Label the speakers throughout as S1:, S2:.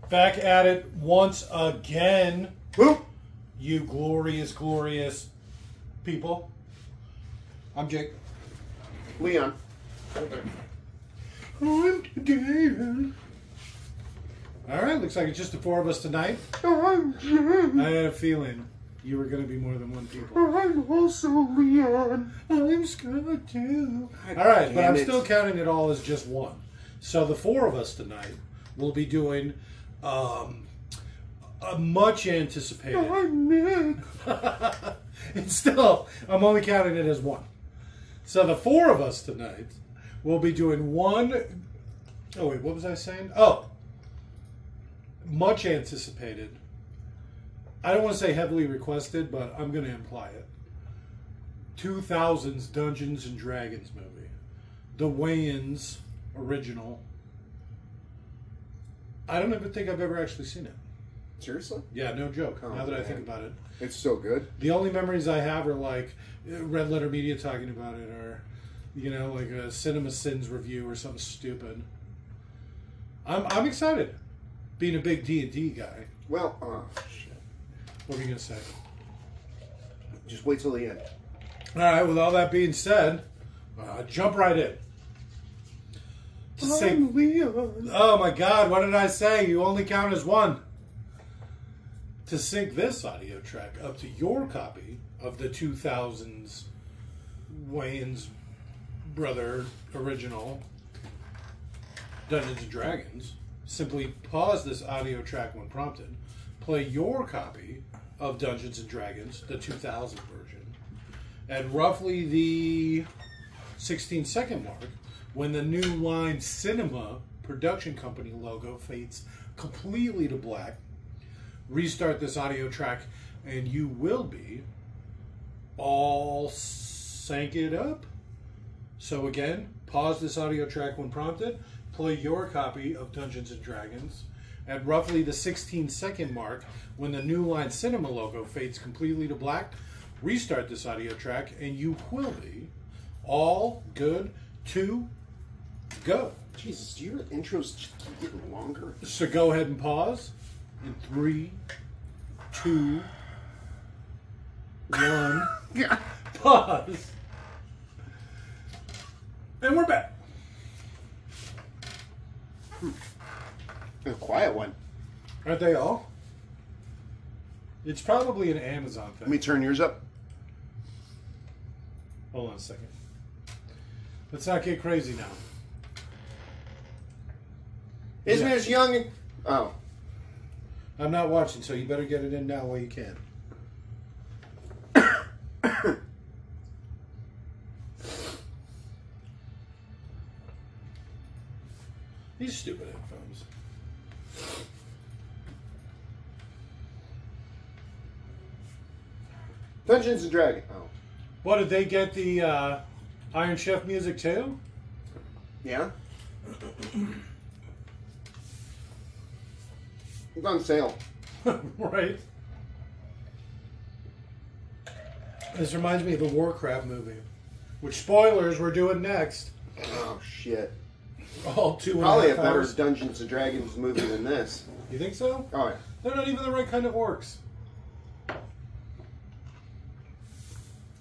S1: Back at it once again.
S2: Who?
S1: You glorious, glorious people. I'm Jake.
S2: Leon.
S1: I'm David. Alright, looks like it's just the four of us tonight.
S2: I'm Jake.
S1: I had a feeling you were going to be more than one people.
S2: I'm also Leon.
S1: I'm Scott too. Alright, but I'm still counting it all as just one. So the four of us tonight will be doing a much anticipated.
S2: I'm Nick.
S1: And still, I'm only counting it as one. So the four of us tonight will be doing one. Oh wait, what was I saying? Oh, much anticipated. I don't want to say heavily requested, but I'm going to imply it. 2000s Dungeons and Dragons movie, the Wayans original. I don't even think I've ever actually seen it.
S2: Seriously?
S1: Yeah, no joke.
S2: Oh,
S1: now that I
S2: man.
S1: think about it,
S2: It's so good.
S1: the only memories I have are like Red Letter Media talking about it, or you know, like a Cinema Sins review or something stupid. I'm excited, being a big D&D guy.
S2: Well, oh, shit.
S1: What were you gonna say?
S2: Just wait till the end.
S1: All right. With all that being said, jump right in. To say,
S2: I'm Leon.
S1: oh my God, what did I say? You only count as one. To sync this audio track up to your copy of the 2000s Wayans brother original Dungeons and Dragons, simply pause this audio track when prompted, play your copy of Dungeons and Dragons, the 2000 version, at roughly the 16-second mark, when the New Line Cinema production company logo fades completely to black. Restart this audio track and you will be all synced up. So again, pause this audio track when prompted, play your copy of Dungeons and Dragons at roughly the 16-second mark when the New Line Cinema logo fades completely to black. Restart this audio track and you will be all good to go.
S2: Jesus, do your intros just keep getting longer?
S1: So go ahead and pause in 3, 2, 1.
S2: Yeah.
S1: Pause. And we're back.
S2: A quiet one.
S1: Aren't they all? It's probably an Amazon
S2: Let
S1: thing.
S2: me turn yours up.
S1: Hold on a second. Let's not get crazy now.
S2: Isn't
S1: Yeah.
S2: it as young? Oh.
S1: I'm not watching, so you better get it in now while you can. These stupid headphones.
S2: Dungeons and Dragons. Oh.
S1: What, did they get the Iron Chef music too?
S2: Yeah? It's on sale.
S1: Right. This reminds me of the Warcraft movie, which, spoilers, we're doing next.
S2: Oh, shit.
S1: All 2.5
S2: Probably a better
S1: hours.
S2: Dungeons and Dragons movie than this.
S1: You think so?
S2: Oh, yeah.
S1: They're not even the right kind of orcs.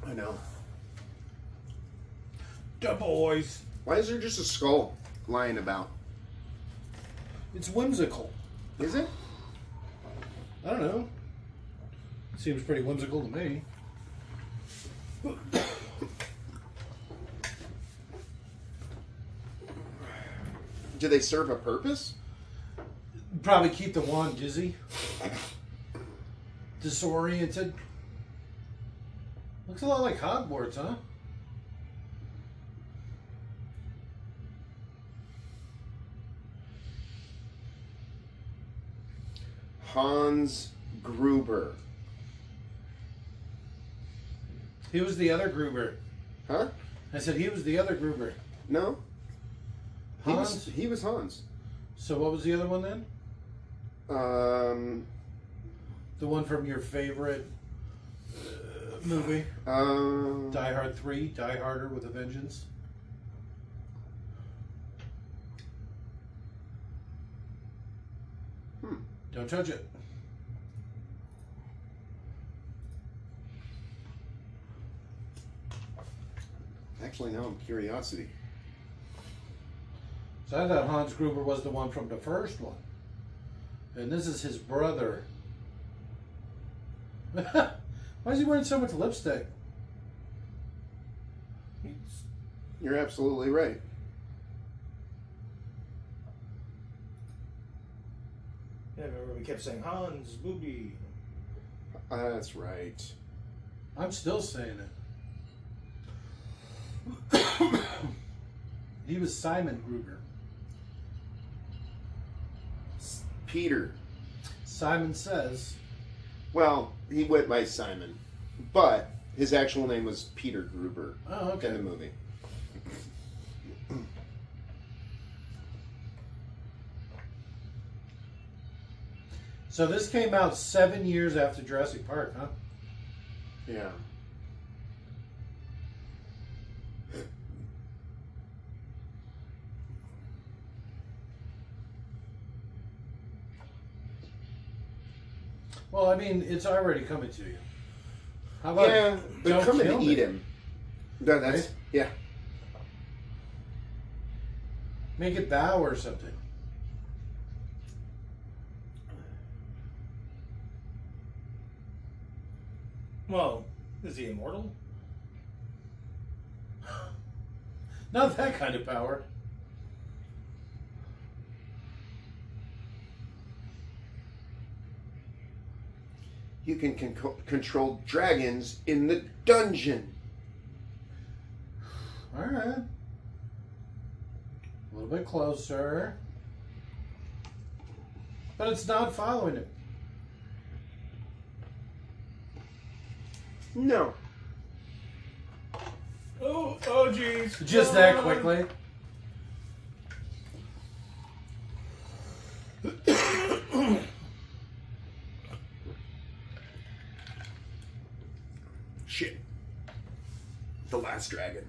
S2: I know.
S1: The boys.
S2: Why is there just a skull lying about?
S1: It's whimsical.
S2: Is it?
S1: I don't know. Seems pretty whimsical to me.
S2: Do they serve a purpose?
S1: Probably keep the wand dizzy. Disoriented. Looks a lot like Hogwarts, huh?
S2: Hans Gruber.
S1: He was the other Gruber.
S2: Huh?
S1: I said he was the other Gruber.
S2: No?
S1: Hans?
S2: He was Hans.
S1: So what was the other one then? The one from your favorite movie? Die Hard 3, Die Harder with a Vengeance.
S2: Hmm.
S1: Don't touch it.
S2: Actually, now I'm curiosity.
S1: So I thought Hans Gruber was the one from the first one. And this is his brother. Why is he wearing so much lipstick?
S2: You're absolutely right.
S3: Yeah, remember we kept saying Hans, booby.
S2: That's right.
S1: I'm still saying it. He was Simon Gruber.
S2: Peter.
S1: Simon Says.
S2: Well, he went by Simon, but his actual name was Peter Gruber
S1: Oh, okay.
S2: in the movie.
S1: So this came out 7 years after Jurassic Park, huh?
S2: Yeah.
S1: Well, I mean, it's already coming to you. How about
S2: Yeah, they're
S1: don't
S2: coming
S1: kill
S2: to
S1: me?
S2: eat him. No, that's
S1: Right?
S2: yeah.
S1: Make it bow or something.
S3: Well, is he immortal?
S1: Not that kind of power.
S2: You can control dragons in the dungeon.
S1: All right. A little bit closer. But it's not following it.
S2: No.
S3: Oh, jeez.
S1: Just that quickly.
S2: Shit. The last dragon.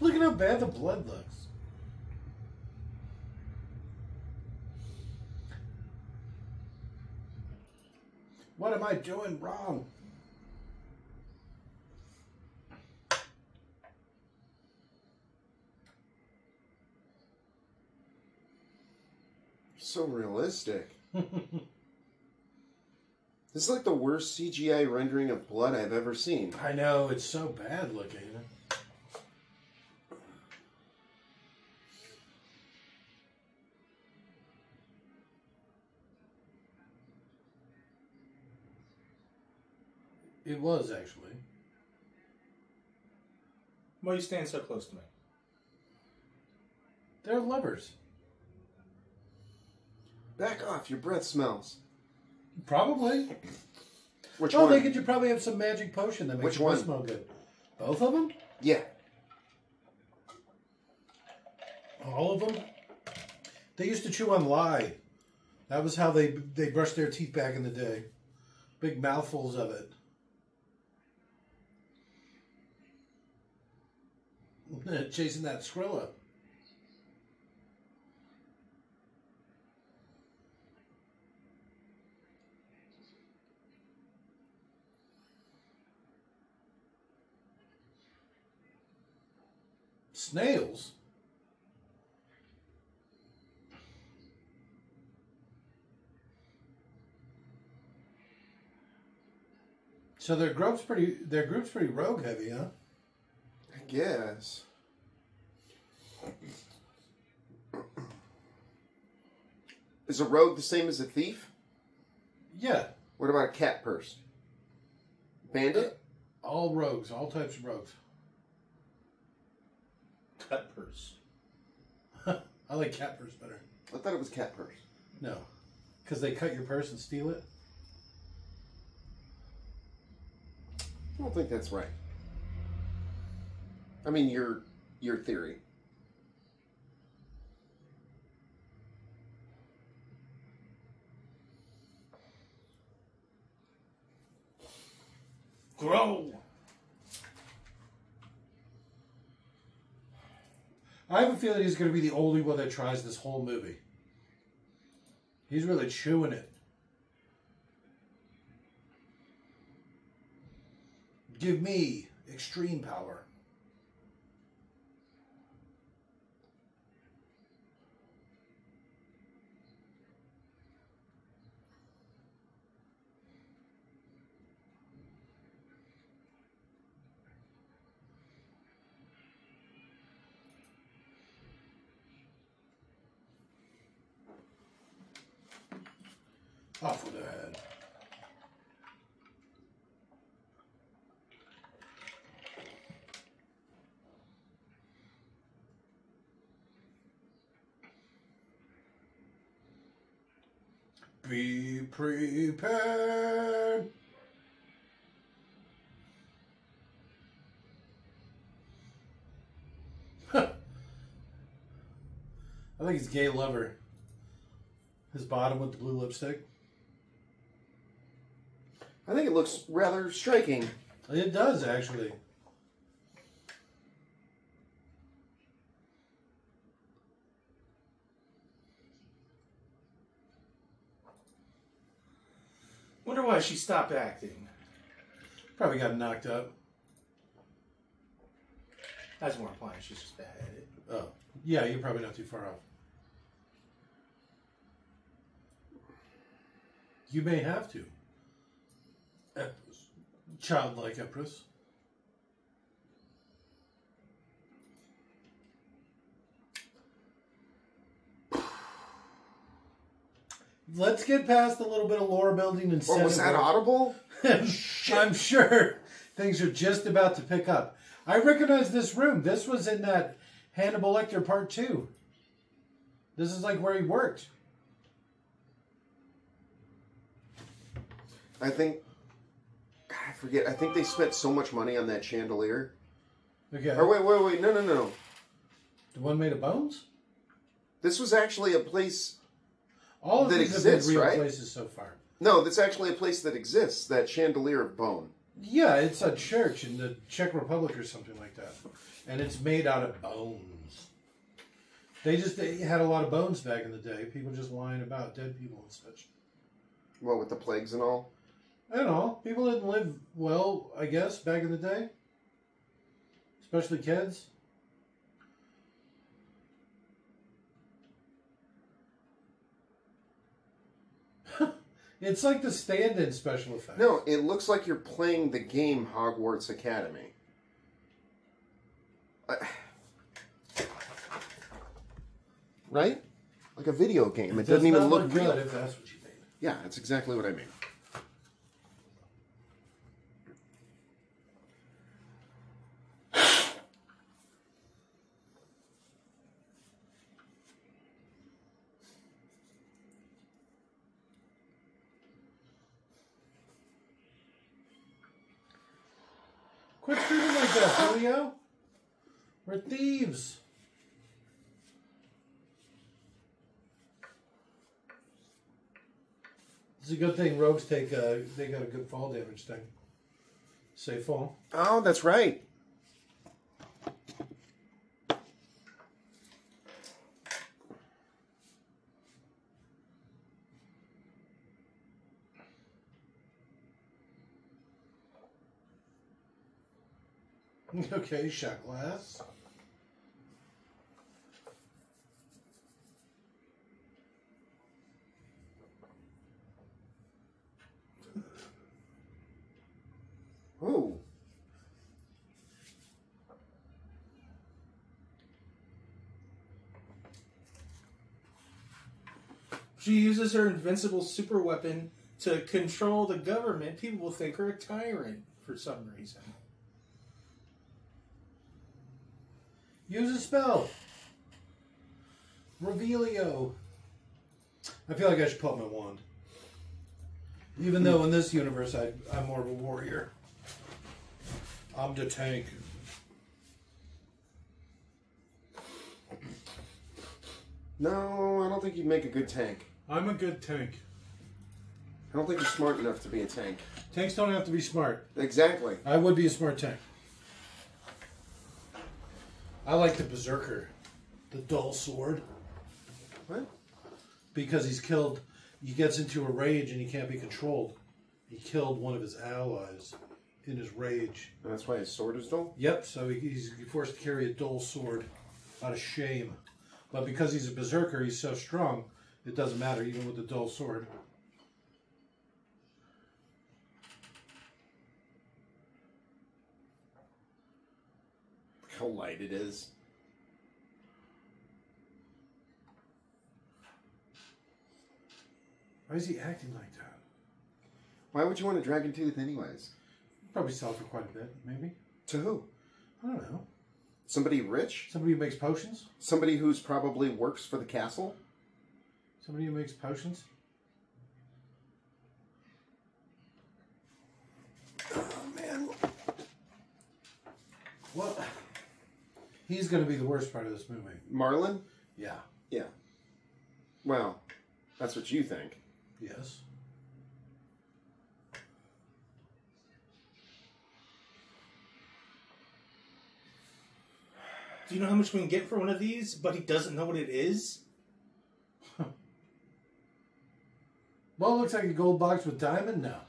S1: Look at how bad the blood looks. What am I doing wrong?
S2: So realistic. This is like the worst CGI rendering of blood I've ever seen.
S1: I know, it's so bad looking. It was actually.
S3: Why you stand so close to me?
S1: They're lovers.
S2: Back off, your breath smells.
S1: Probably.
S2: Which
S1: Oh,
S2: one?
S1: they could probably have some magic potion that makes
S2: Which
S1: your breath
S2: one?
S1: smell good. Both of them?
S2: Yeah.
S1: All of them? They used to chew on lye. That was how they brushed their teeth back in the day. Big mouthfuls of it. Chasing that Skrilla. Snails? So their group's pretty rogue heavy, huh?
S2: I guess. Is a rogue the same as a thief?
S1: Yeah.
S2: What about a cat purse? Bandit?
S1: All rogues, all types of rogues.
S3: Cut purse.
S1: I like cat purse better.
S2: I thought it was cat purse.
S1: No. Because they cut your purse and steal it?
S2: I don't think that's right. I mean, your theory.
S3: Grow!
S1: I have a feeling he's going to be the only one that tries this whole movie. He's really chewing it. Give me extreme power. Off with the head. Be prepared. I think he's gay lover. His bottom with the blue lipstick.
S2: I think it looks rather striking.
S1: It does, actually.
S3: Wonder why she stopped acting.
S1: Probably got knocked up.
S3: That's more implying she's just bad at it.
S1: Oh. Yeah, you're probably not too far off. You may have to. Childlike Empress. Let's get past a little bit of lore building and
S2: Or was that audible?
S1: I'm sure things are just about to pick up. I recognize this room. This was in that Hannibal Lecter Part 2. This is like where he worked.
S2: I think... God, I forget. I think they spent so much money on that chandelier.
S1: Okay.
S2: Or wait. No.
S1: The one made of bones?
S2: This was actually a place...
S1: All of
S2: that
S1: these
S2: exists,
S1: have been real
S2: right?
S1: places so far.
S2: No, that's actually a place that exists. That chandelier of bone.
S1: Yeah, it's a church in the Czech Republic or something like that. And it's made out of bones. They had a lot of bones back in the day. People just lying about dead people and such.
S2: Well, with the plagues and all?
S1: I don't know. People didn't live well, I guess, back in the day. Especially kids. It's like the stand-in special effects.
S2: No, it looks like you're playing the game Hogwarts Academy. Right? Like a video game. It doesn't even look real.
S1: good if that's what you mean.
S2: Yeah, that's exactly what I mean.
S1: Quit screaming like that, Julio. We're thieves. It's a good thing rogues they got a good fall damage thing. Safe fall.
S2: Oh, that's right.
S1: Okay, shot glass.
S2: Ooh.
S3: She uses her invincible super weapon to control the government. People will think her a tyrant for some reason.
S1: Use a spell. Revelio. I feel like I should pull out my wand. Even though in this universe I'm more of a warrior. I'm the tank.
S2: No, I don't think you'd make a good tank.
S1: I'm a good tank.
S2: I don't think you're smart enough to be a tank.
S1: Tanks don't have to be smart.
S2: Exactly.
S1: I would be a smart tank. I like the Berserker. The dull sword.
S2: What?
S1: Because he's killed he gets into a rage and he can't be controlled. He killed one of his allies in his rage.
S2: And that's why his sword is dull?
S1: Yep, so he's forced to carry a dull sword out of shame. But because he's a berserker, he's so strong, it doesn't matter, even with the dull sword.
S2: Look how light it is.
S1: Why is he acting like that?
S2: Why would you want a dragon tooth anyways?
S1: Probably sell for quite a bit, maybe.
S2: To who?
S1: I don't know.
S2: Somebody rich?
S1: Somebody who makes potions?
S2: Somebody who's probably works for the castle?
S1: Somebody who makes potions?
S2: Oh, man.
S1: Well, he's going to be the worst part of this movie.
S2: Marlin?
S1: Yeah.
S2: Yeah. Well, that's what you think.
S1: Yes.
S3: Do you know how much we can get for one of these, but he doesn't know what it is?
S1: Well, it looks like a gold box with diamond now.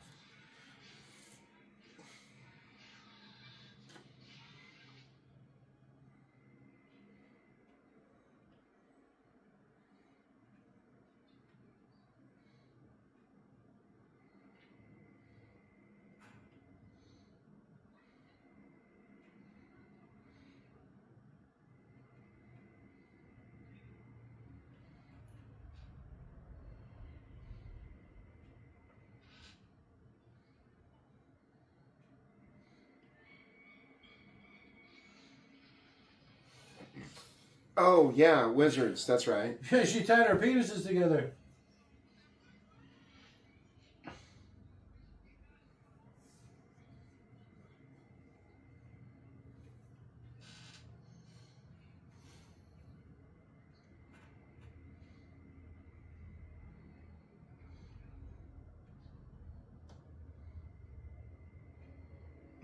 S2: Oh, yeah, wizards. That's right.
S1: Yeah, she tied her penises together.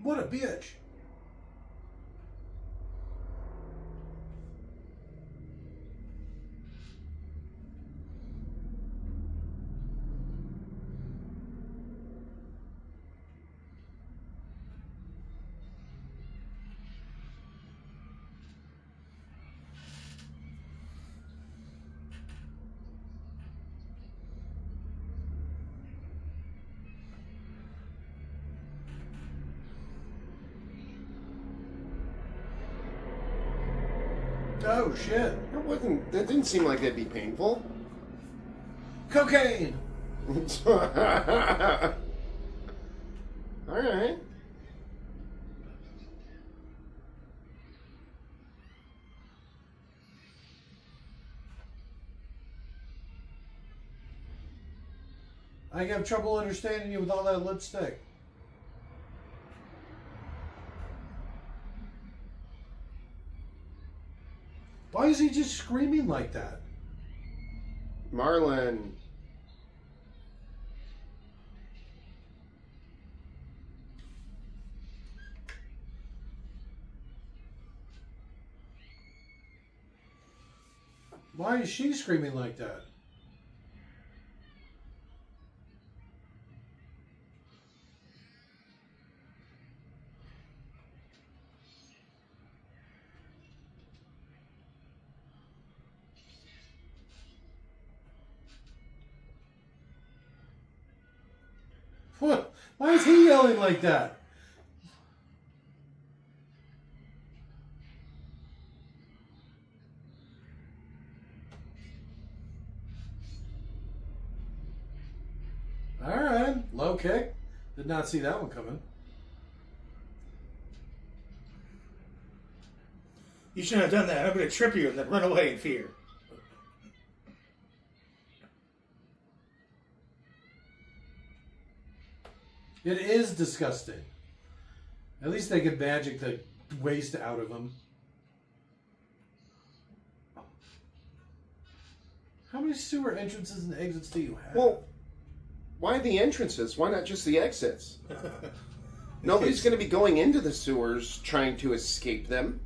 S1: What a bitch. Oh, shit.
S2: That didn't seem like that'd be painful.
S1: Cocaine!
S2: Alright.
S1: I have trouble understanding you with all that lipstick. Why is he just screaming like that?
S2: Marlin.
S1: Why is she screaming like that? What? Why is he yelling like that? Alright, low kick. Did not see that one coming.
S3: You shouldn't have done that. I'm going to trip you and then run away in fear.
S1: It is disgusting. At least they could magic the waste out of him. How many sewer entrances and exits do you have?
S2: Well, why the entrances? Why not just the exits? Nobody's going to be going into the sewers trying to escape them.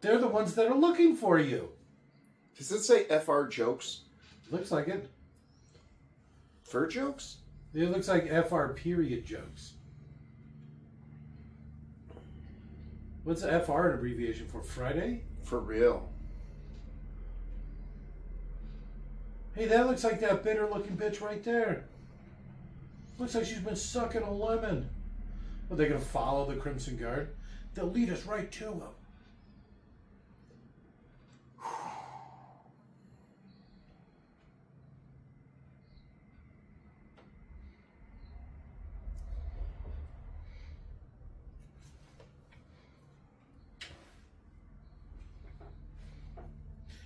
S1: They're the ones that are looking for you.
S2: Does it say FR jokes?
S1: Looks like it.
S2: Fur jokes?
S1: It looks like FR period jokes. What's FR an abbreviation for? Friday?
S2: For real.
S1: Hey, that looks like that bitter looking bitch right there. Looks like she's been sucking a lemon. Are they going to follow the Crimson Guard? They'll lead us right to them.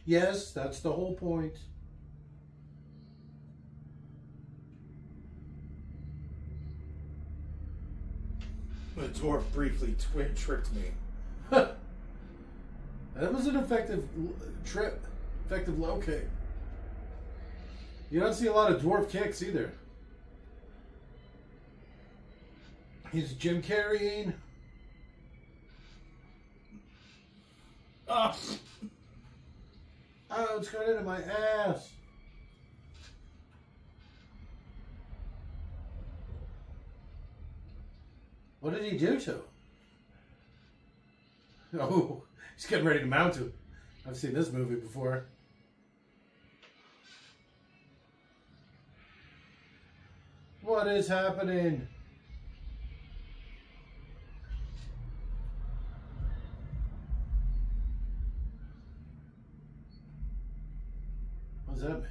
S1: Yes, that's the whole point.
S3: The dwarf briefly tricked me.
S1: That was an effective effective low kick. You don't see a lot of dwarf kicks either. He's Jim Carreying.
S3: Oh.
S1: Oh, it's got into my ass. What did he do to him? Oh, he's getting ready to mount him. I've seen this movie before. What is happening? What does that mean?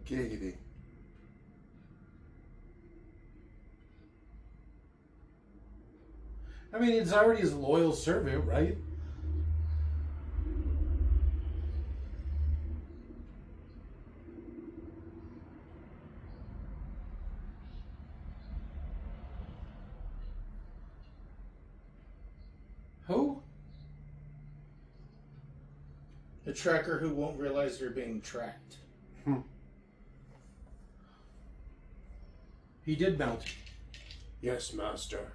S2: Giggity.
S1: I mean, it's already his loyal servant, right? Who?
S3: The tracker who won't realize they're being tracked.
S1: He did mount.
S2: Yes, master.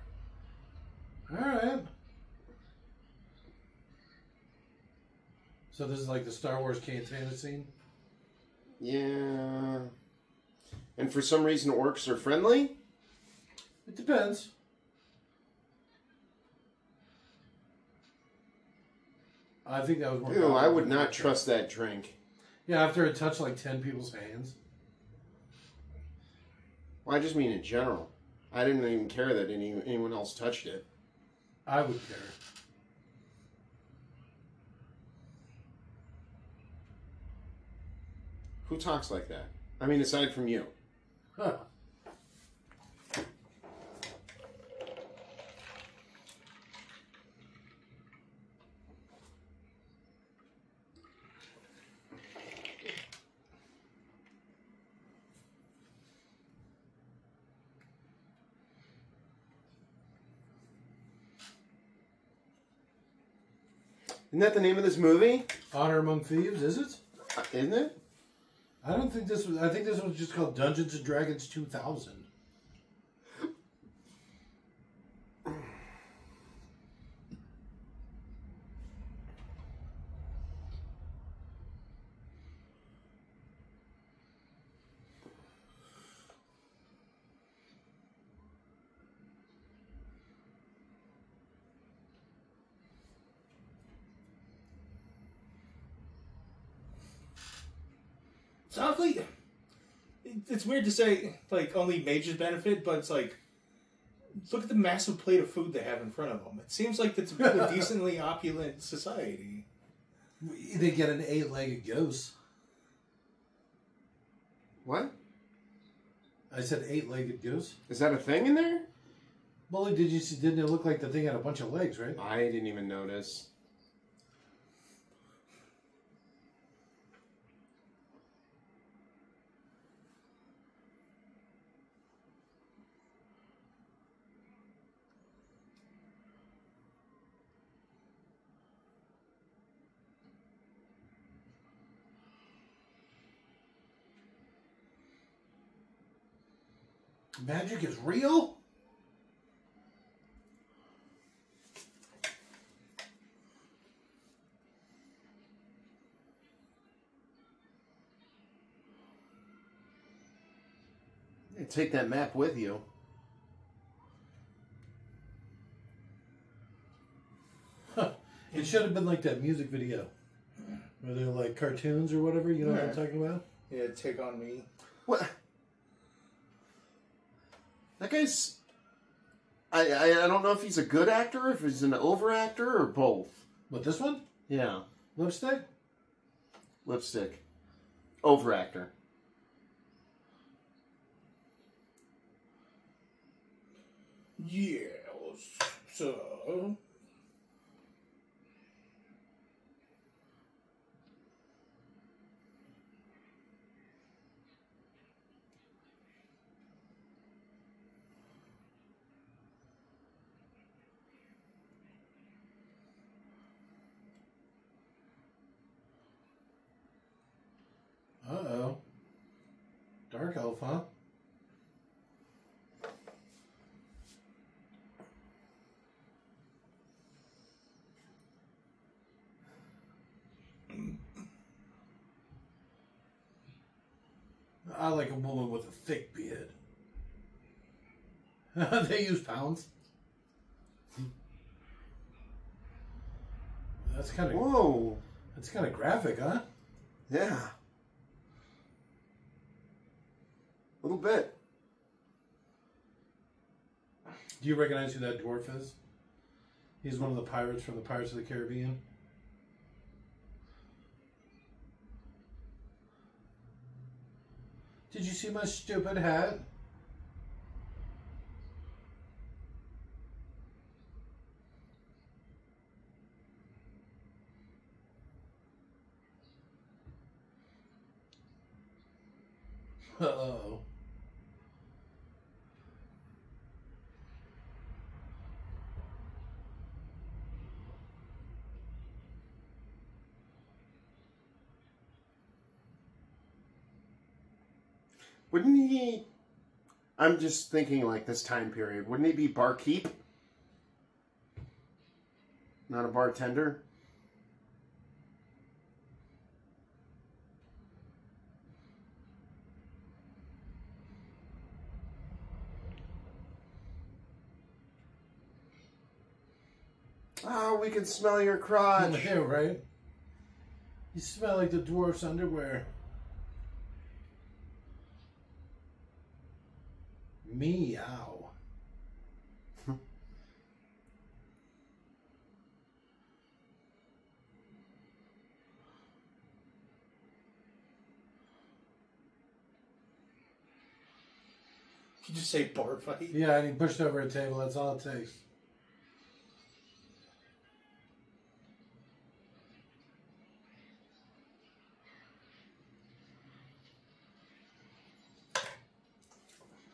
S1: Alright. So this is like the Star Wars Cantina scene?
S2: Yeah. And for some reason orcs are friendly?
S1: It depends. I think that was more...
S2: Ew, I would not trust that drink.
S1: Yeah, after it touched like 10 people's hands.
S2: Well, I just mean in general. I didn't even care that anyone else touched it.
S1: I would care.
S2: Who talks like that? I mean, aside from you.
S1: Huh.
S2: Isn't that the name of this movie?
S1: Honor Among Thieves, is it?
S2: Isn't it?
S1: I don't think this was... I think this was just called Dungeons & Dragons 2000.
S3: It's awfully... It's weird to say, like, only mages benefit, but it's like, look at the massive plate of food they have in front of them. It seems like it's a decently opulent society.
S1: They get an 8-legged ghost.
S2: What?
S1: I said 8-legged ghost.
S2: Is that a thing in there?
S1: Bully, did you see? Didn't it look like the thing had a bunch of legs, right?
S2: I didn't even notice.
S1: Magic is real?
S2: You take that map with you.
S1: Huh. It should have been like that music video. Where they're like cartoons or whatever, you know what I'm talking about?
S3: Yeah, Take On Me.
S2: What? That guy's... I don't know if he's a good actor, if he's an over actor, or both.
S1: What, this one?
S2: Yeah.
S1: Lipstick?
S2: Lipstick. Over actor.
S3: Yes, so...
S1: Uh-oh. Dark elf, huh? I like a woman with a thick beard. They use pounds. That's kind of...
S2: Whoa.
S1: That's kind of graphic, huh?
S2: Yeah. A little bit.
S1: Do you recognize who that dwarf is? He's one of the pirates from the Pirates of the Caribbean. Did you see my stupid hat? Uh-oh.
S2: Wouldn't he... I'm just thinking like this time period. Wouldn't he be barkeep? Not a bartender? Oh, we can smell your crotch.
S1: Yeah, right? You smell like the dwarf's underwear. Meow.
S3: You just say bar fight?
S1: Yeah, and he pushed over a table. That's all it takes.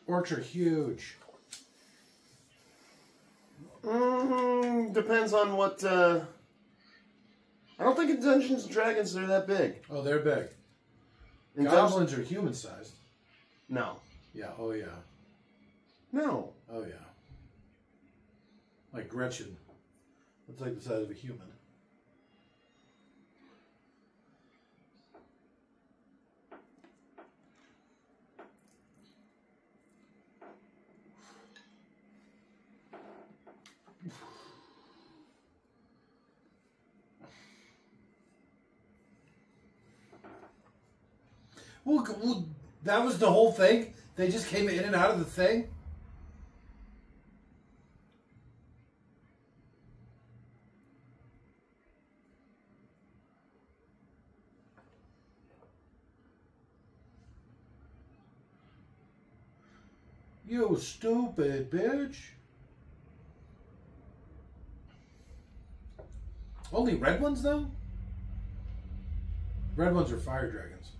S1: Orcs are huge.
S2: Depends on what, I don't think in Dungeons & Dragons they're that big.
S1: Oh, they're big.
S2: In
S1: Goblins are human-sized.
S2: No.
S1: Yeah, oh yeah.
S2: No.
S1: Oh yeah. Like Gretchen. That's like the size of a human. Well, that was the whole thing? They just came in and out of the thing? You stupid bitch. Only red ones, though? Red ones are fire dragons.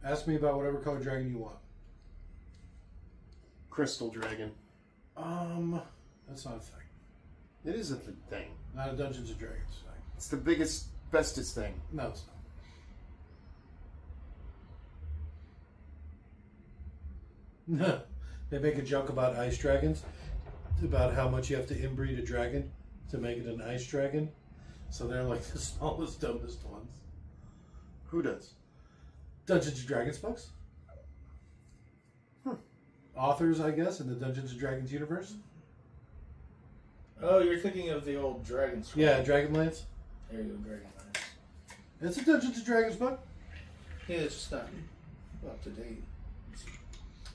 S1: Ask me about whatever color dragon you want.
S2: Crystal Dragon.
S1: That's not a thing.
S2: It is a thing.
S1: Not a Dungeons and Dragons thing.
S2: It's the biggest, bestest thing.
S1: No, it's not. They make a joke about ice dragons, about how much you have to inbreed a dragon to make it an ice dragon. So they're like the smallest, dumbest ones.
S2: Who does?
S1: Dungeons and Dragons books. Authors, I guess, in the Dungeons and Dragons universe.
S3: Oh, you're thinking of the old Dragon Scroll.
S1: Yeah, Dragonlance.
S3: There you go, Dragonlance.
S1: It's a Dungeons and Dragons book.
S3: Yeah, it's just not up to date.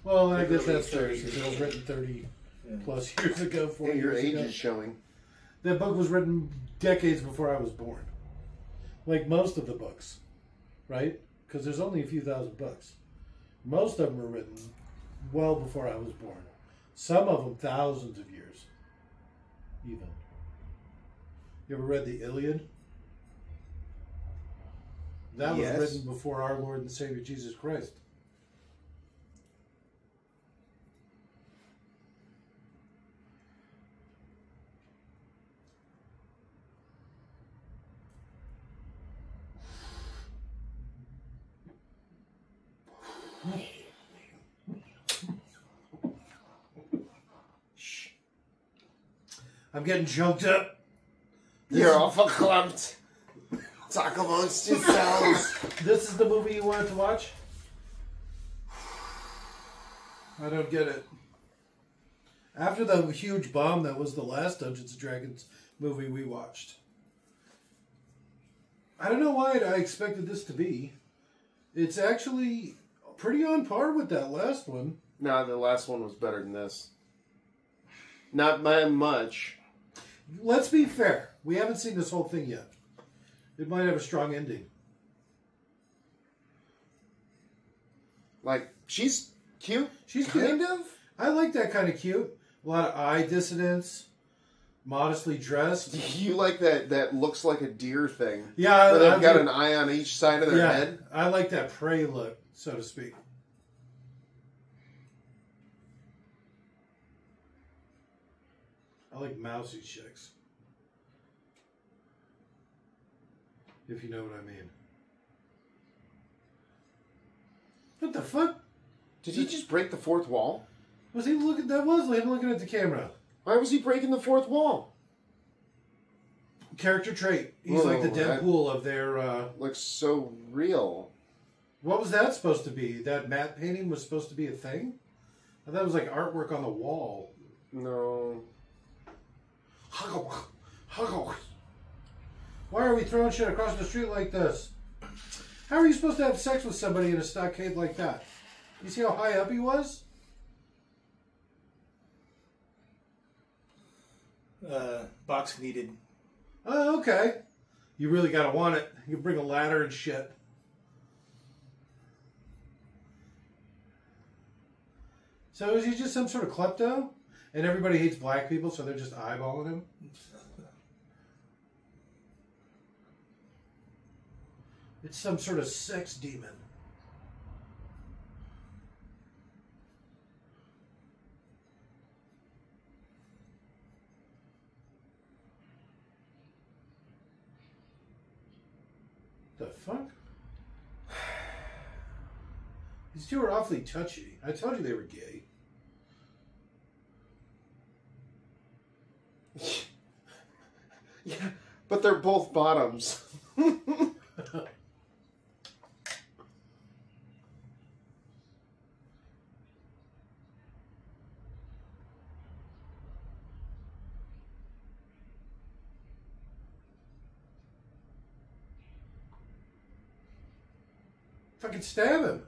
S1: Well, I guess
S3: Literally
S1: that's fair
S3: 30
S1: because it was written 30
S3: Yeah.
S1: plus years ago, 40
S2: Hey, your
S1: years
S2: age
S1: ago.
S2: is showing.
S1: That book was written decades before I was born. Like most of the books, right? Because there's only a few thousand books. Most of them were written well before I was born. Some of them thousands of years, even. You ever read the Iliad? That was
S2: Yes.
S1: written before our Lord and Savior Jesus Christ. I'm getting choked up.
S2: You're all verklempt. Talk amongst yourselves.
S1: This is the movie you wanted to watch? I don't get it. After the huge bomb that was the last Dungeons and Dragons movie we watched. I don't know why I expected this to be. It's actually pretty on par with that last one.
S2: No, the last one was better than this. Not by much.
S1: Let's be fair. We haven't seen this whole thing yet. It might have a strong ending.
S2: Like, she's cute.
S1: She's
S2: kind
S1: cute.
S2: of.
S1: I like that kind of cute. A lot of eye dissonance. Modestly dressed.
S2: You like that looks like a deer thing.
S1: Yeah,
S2: Where they've
S1: I
S2: got
S1: do.
S2: an eye on each side of their head.
S1: I like that prey look, so to speak. I like mousy chicks. If you know what I mean. What the fuck?
S2: Did he just break the fourth wall?
S1: Was he looking? That was him looking at the camera.
S2: Why was he breaking the fourth wall?
S1: Character trait. He's like the
S2: Whoa, that-
S1: Deadpool of their.
S2: Looks so real.
S1: What was that supposed to be? That matte painting was supposed to be a thing? I thought it was like artwork on the wall.
S2: No.
S1: Why are we throwing shit across the street like this? How are you supposed to have sex with somebody in a stockade like that? You see how high up he was?
S3: Box needed.
S1: Oh, okay. You really gotta want it. You can bring a ladder and shit. So is he just some sort of klepto? And everybody hates black people, so they're just eyeballing him? It's some sort of sex demon. The fuck? These two are awfully touchy. I told you they were gay.
S2: Yeah, but they're both bottoms.
S1: Fucking stab him.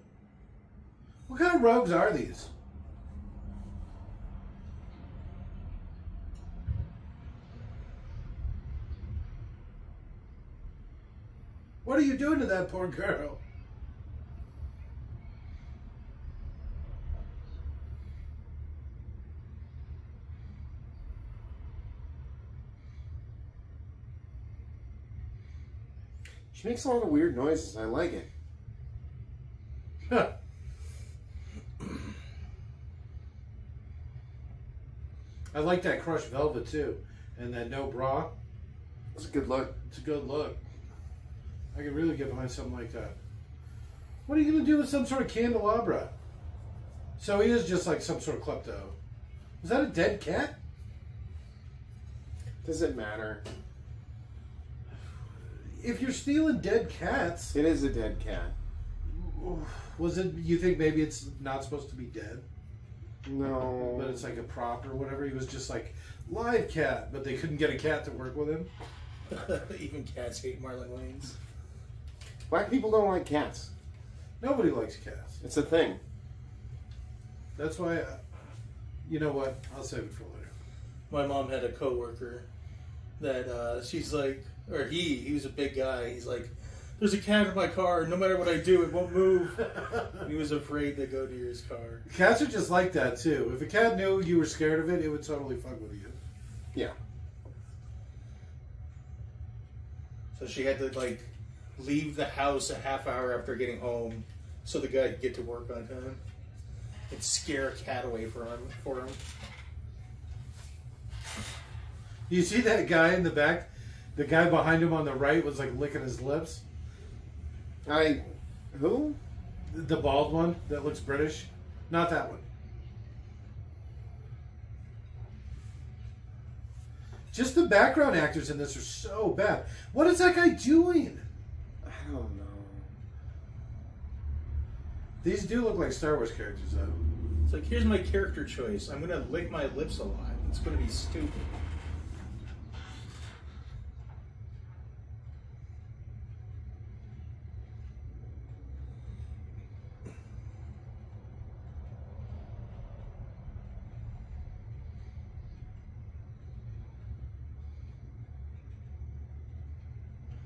S1: What kind of rogues are these? What are you doing to that poor girl?
S2: She makes a lot of weird noises. I like it.
S1: Huh. I like that crushed velvet too, and that no bra.
S2: It's a good look.
S1: It's a good look. I could really get behind something like that. What are you going to do with some sort of candelabra? So he is just like some sort of klepto. Was that a dead cat?
S2: Does it matter?
S1: If you're stealing dead cats,
S2: It is a dead cat.
S1: was it? You think maybe it's not supposed to be dead,
S2: No.
S1: but it's like a prop or whatever? He was just like live cat, but they couldn't get a cat to work with him.
S3: Even cats hate Marlon Wayans.
S2: Black people don't like cats.
S1: Nobody likes cats.
S2: It's a thing.
S1: That's why. You know what? I'll save it for later.
S3: My mom had a coworker that she's like, or he was a big guy. He's like, there's a cat in my car. No matter what I do, it won't move. He was afraid to go near his car.
S1: Cats are just like that too. If a cat knew you were scared of it, it would totally fuck with you.
S2: Yeah.
S3: So she had to like leave the house a half hour after getting home so the guy could get to work on time and scare a cat away from him for him.
S1: You see that guy in the back? The guy behind him on the right was like licking his lips.
S2: Who?
S1: The bald one that looks British. Not that one. Just the background actors in this are so bad. What is that guy doing?
S2: I don't know.
S1: These do look like Star Wars characters, though.
S3: It's like, here's my character choice. I'm going to lick my lips a lot. It's going to be stupid.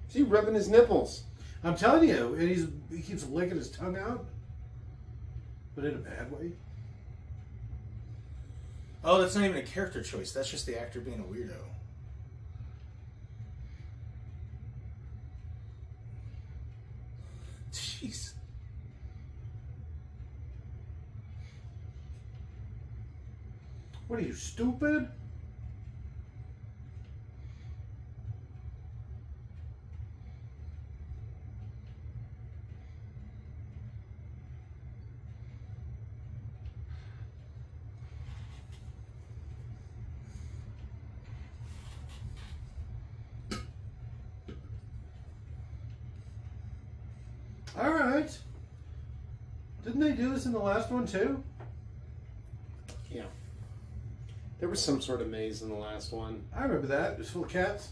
S2: Is he rubbing his nipples?
S1: I'm telling you, and he keeps licking his tongue out, but in a bad way.
S3: Oh, that's not even a character choice. That's just the actor being a weirdo. Jeez.
S1: What are you, stupid? Alright. Didn't they do this in the last one too?
S2: Yeah. There was some sort of maze in the last one.
S1: I remember that. It was full of cats.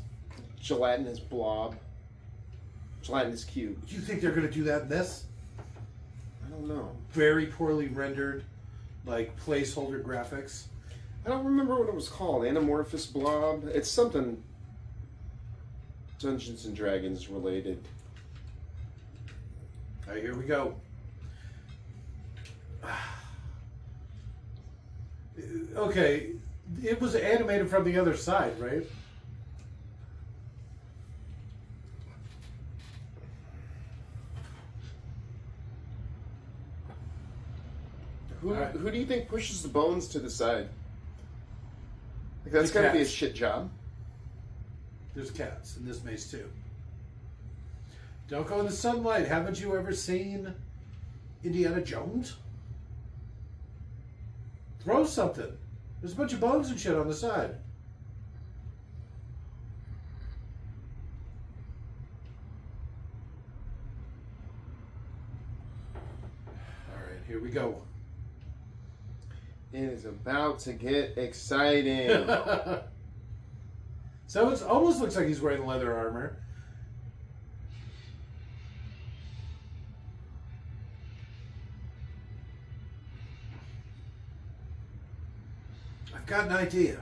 S2: Gelatinous blob. Gelatinous cube.
S1: Do you think they're going to do that in this?
S2: I don't know.
S1: Very poorly rendered, like placeholder graphics.
S2: I don't remember what it was called. Anamorphous blob. It's something Dungeons and Dragons related.
S1: All right, here we go. Okay, it was animated from the other side, right?
S2: Who do you think pushes the bones to the side? Like, that's
S1: The
S2: got to be a
S1: cats.
S2: shit job.
S1: There's cats in this maze too. Don't go in the sunlight. Haven't you ever seen Indiana Jones? Throw something. There's a bunch of bones and shit on the side. All right, here we go.
S2: It is about to get exciting.
S1: So it almost looks like he's wearing leather armor. I've got an idea.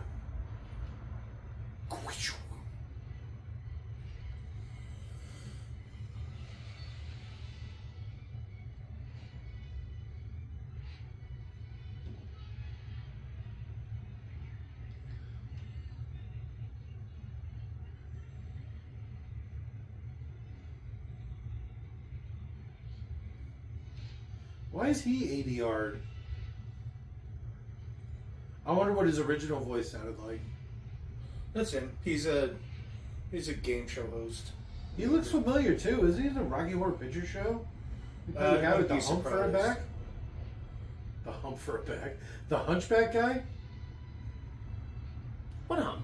S1: Why is he ADR'd? I wonder what his original voice sounded like.
S3: That's him. He's a game show host.
S1: He looks familiar too. Is he in the Rocky Horror Picture Show? He played the guy
S3: I'd
S1: with the
S3: be
S1: hump for a
S3: surprised.
S1: back? A hump for a back. The hunchback guy?
S2: What hump?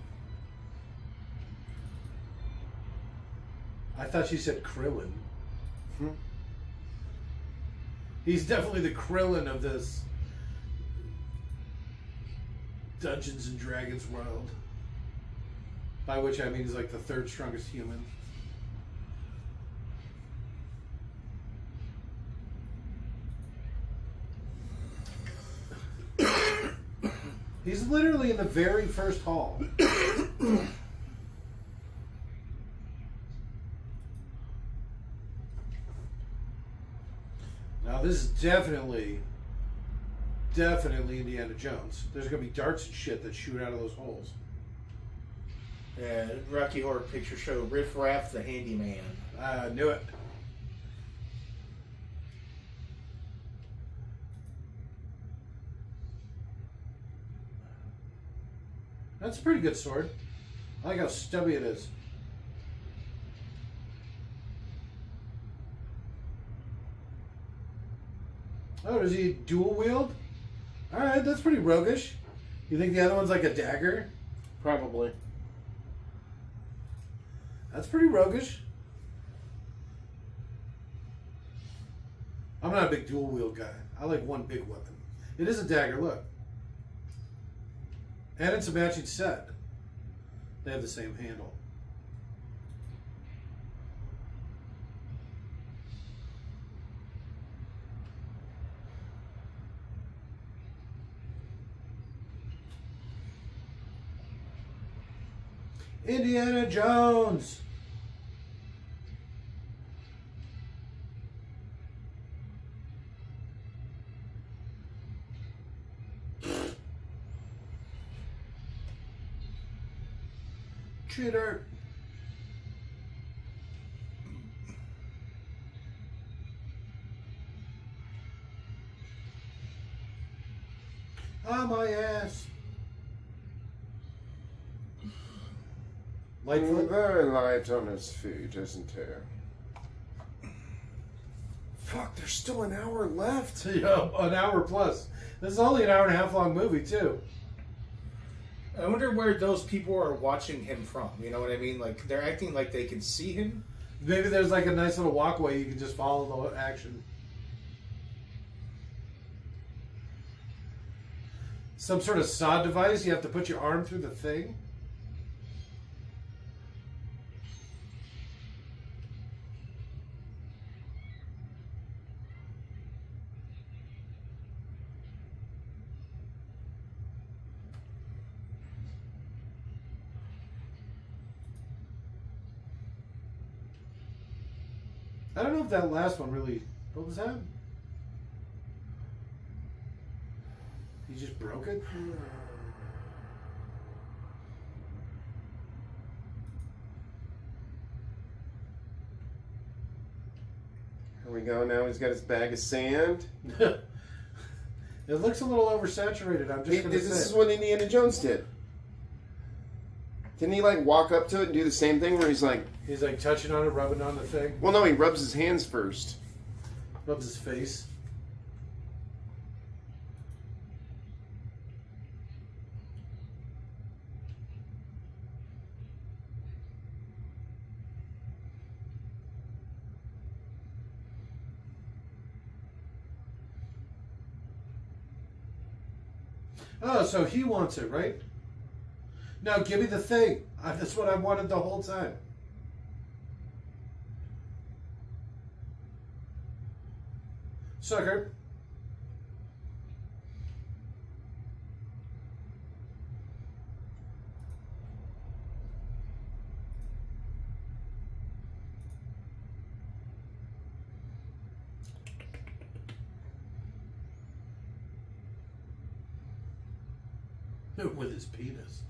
S1: I thought she said Krillin.
S2: Hmm?
S1: He's definitely the Krillin of this Dungeons and Dragons world. By which I mean he's like the third strongest human. He's literally in the very first hall. Now this is definitely Indiana Jones. There's gonna be darts and shit that shoot out of those holes.
S3: Yeah, Rocky Horror Picture Show, Riff Raff the Handyman.
S1: I knew it. That's a pretty good sword. I like how stubby it is. Oh, does he dual wield? Alright, that's pretty roguish. You think the other one's like a dagger?
S2: Probably.
S1: That's pretty roguish. I'm not a big dual wield guy. I like one big weapon. It is a dagger, look. And it's a matching set. They have the same handle. Indiana Jones! Cheater! On my ass! Lightfoot?
S2: Very light on his feet, isn't he? Fuck, there's still an hour left.
S1: Yeah, an hour plus. This is only an hour and a half long movie, too.
S3: I wonder where those people are watching him from. You know what I mean? Like, they're acting like they can see him.
S1: Maybe there's like a nice little walkway you can just follow the action. Some sort of saw device, you have to put your arm through the thing. I don't know if that last one really... What was that? He just broke it?
S2: Here we go, now he's got his bag of sand.
S1: It looks a little oversaturated, I'm just going to say.
S2: This is what Indiana Jones did. Didn't he like walk up to it and do the same thing where he's like...
S1: He's like touching on it, rubbing on the thing.
S2: Well, no, he rubs his hands first.
S1: Rubs his face. Oh, so he wants it, right? Now give me the thing. That's what I wanted the whole time. Sucker. With his penis.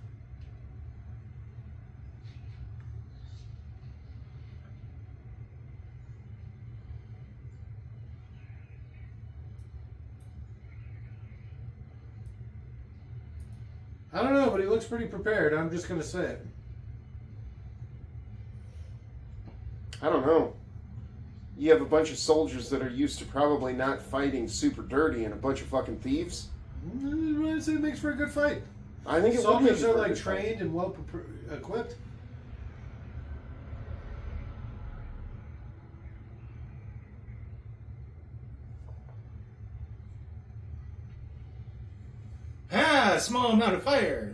S1: I don't know, but he looks pretty prepared. I'm just going to say it.
S2: I don't know. you have a bunch of soldiers that are used to probably not fighting super dirty and a bunch of fucking thieves.
S1: I'd say it makes for a good fight.
S2: I think it would make
S1: Soldiers
S2: for
S1: are
S2: a
S1: like
S2: good fight.
S1: trained and well equipped.
S3: Ah, small amount of fire.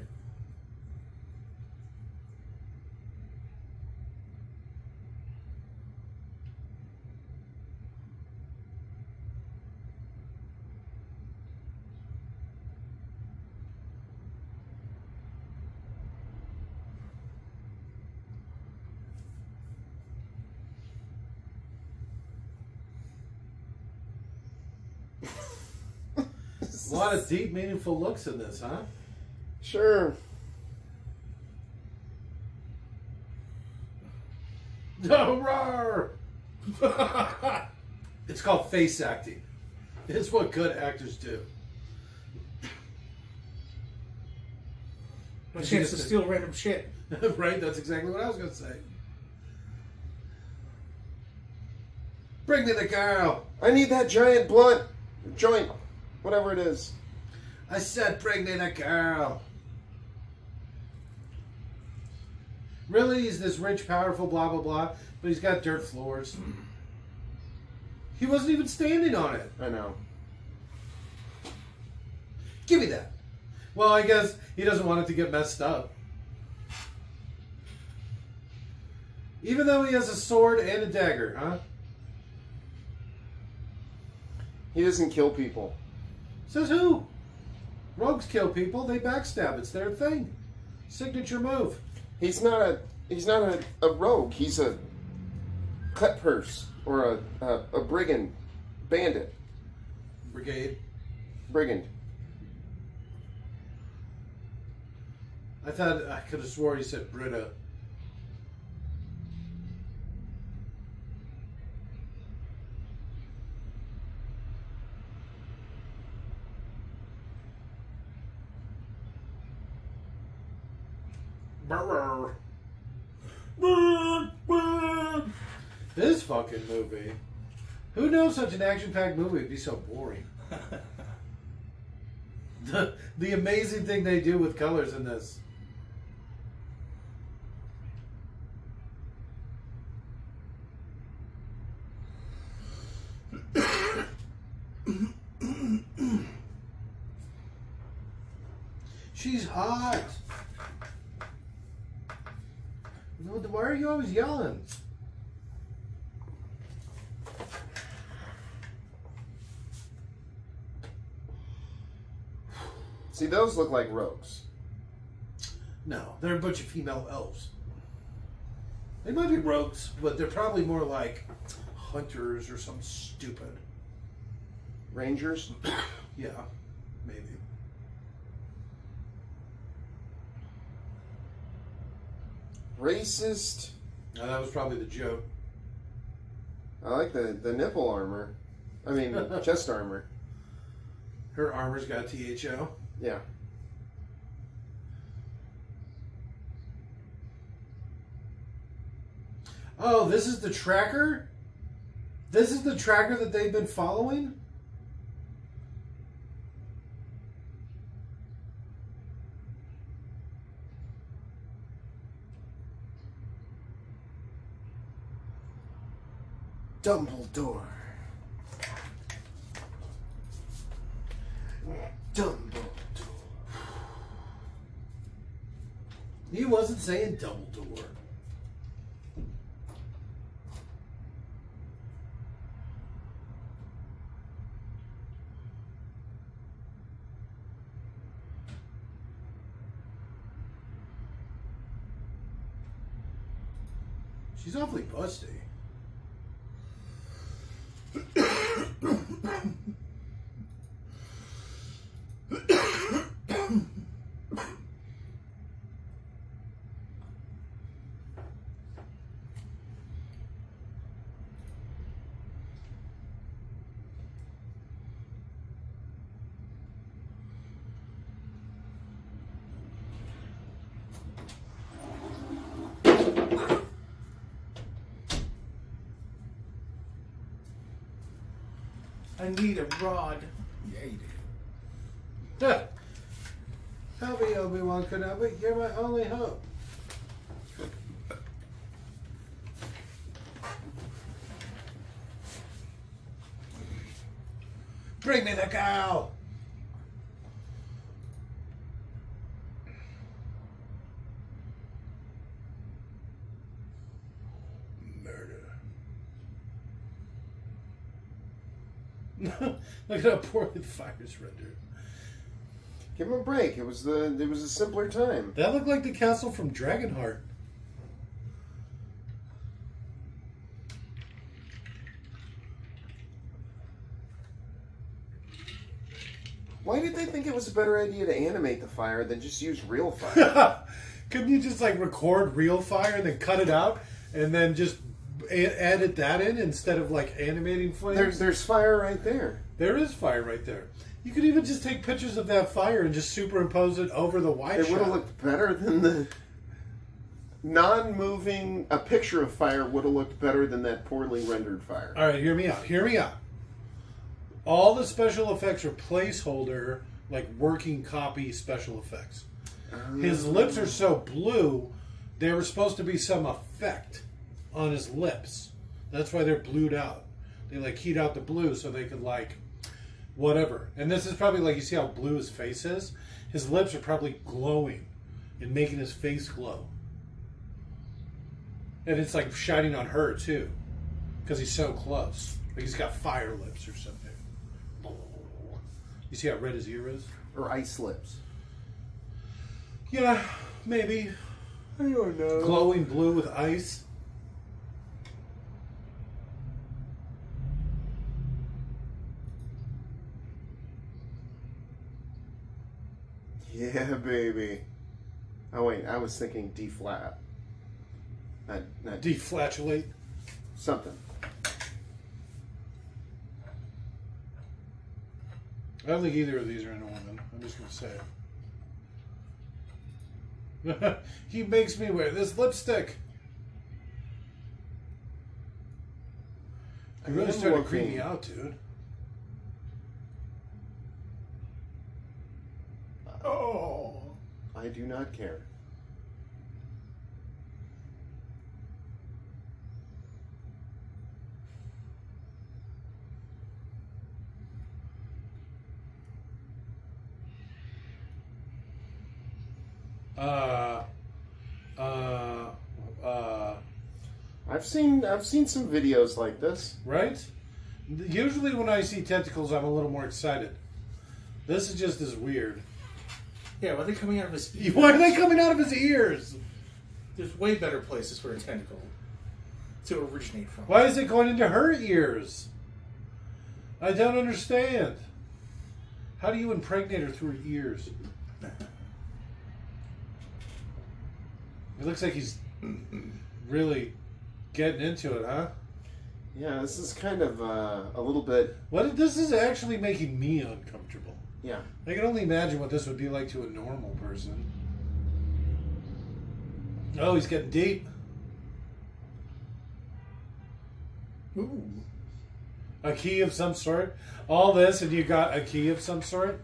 S1: A lot of deep, meaningful looks in this, huh?
S2: Sure.
S1: No, roar! It's called face acting. It's what good actors do.
S3: No chance to steal random shit.
S1: Right? That's exactly what I was going to say. Bring me the girl.
S2: I need that giant blunt. Joint. Whatever it is.
S1: I said bring me the girl. Really? He's this rich, powerful, blah, blah, blah, but he's got dirt floors. He wasn't even standing on it.
S2: I know.
S1: Give me that. Well, I guess he doesn't want it to get messed up. Even though he has a sword and a dagger, huh?
S2: He doesn't kill people.
S1: Says who? Rogues kill people. They backstab. It's their thing. Signature move.
S2: He's not a rogue. He's a cut purse or a brigand, bandit,
S1: Brigade.
S2: brigand.
S1: I thought I could have swore he said Brita. This fucking movie. Who knows such an action-packed movie would be so boring? The amazing thing they do with colors in this. She's hot. Why are you always yelling?
S2: See, those look like rogues.
S1: No, they're a bunch of female elves. They might be rogues, but they're probably more like hunters or something stupid.
S2: Rangers?
S1: Yeah, maybe.
S2: Racist.
S1: No, that was probably the joke.
S2: I like the nipple armor. I mean, chest armor.
S1: Her armor's got THO.
S2: Yeah.
S1: Oh, this is the tracker? This is the tracker that they've been following?
S2: Dumbledore. Dumbledore.
S1: He wasn't saying Dumbledore. She's awfully busty.
S3: I need a rod. Yeah, you do.
S1: Help me, Obi-Wan Kenobi. You're my only hope. Bring me the cow. Look at how poorly the fire's rendered.
S2: Give him a break. It was a simpler time.
S1: That looked like the castle from Dragonheart.
S2: Why did they think it was a better idea to animate the fire than just use real fire?
S1: Couldn't you just like record real fire and then cut it out and then just edit that in instead of like animating flames?
S2: There's fire right there.
S1: There is fire right there. You could even just take pictures of that fire and just superimpose it over the wide
S2: It
S1: shot.
S2: would have looked better than the non-moving. A picture of fire would have looked better than that poorly rendered fire.
S1: All right, hear me out. Hear me out. All the special effects are placeholder, like working copy special effects. His lips are so blue, there was supposed to be some effect on his lips. That's why they're blued out. They like heat out the blue so they could like whatever. And this is probably like, you see how blue his face is? His lips are probably glowing and making his face glow. And it's like shining on her too, because he's so close. Like he's got fire lips or something. You see how red his ear is?
S2: Or ice lips.
S1: Yeah, maybe.
S2: I don't know.
S1: Glowing blue with ice.
S2: Yeah, baby. Oh wait, I was thinking D flat. Not
S1: Deflatulate.
S2: something.
S1: I don't think either of these are in a woman. I'm just going to say. He makes me wear this lipstick. You really started to creep me out, dude.
S3: Oh.
S2: I do not care. I've seen some videos like this.
S1: Right? Usually when I see tentacles, I'm a little more excited. This is just as weird.
S3: Yeah, why are they coming out of his ears?
S1: Why are they coming out of his ears?
S3: There's way better places for a tentacle to originate from.
S1: Why is it going into her ears? I don't understand. How do you impregnate her through her ears? It looks like he's really getting into it, huh?
S2: Yeah, this is kind of a little bit.
S1: What? This is actually making me uncomfortable.
S2: Yeah.
S1: I can only imagine what this would be like to a normal person. Oh, he's getting deep.
S3: Ooh.
S1: A key of some sort. All this, and you got a key of some sort.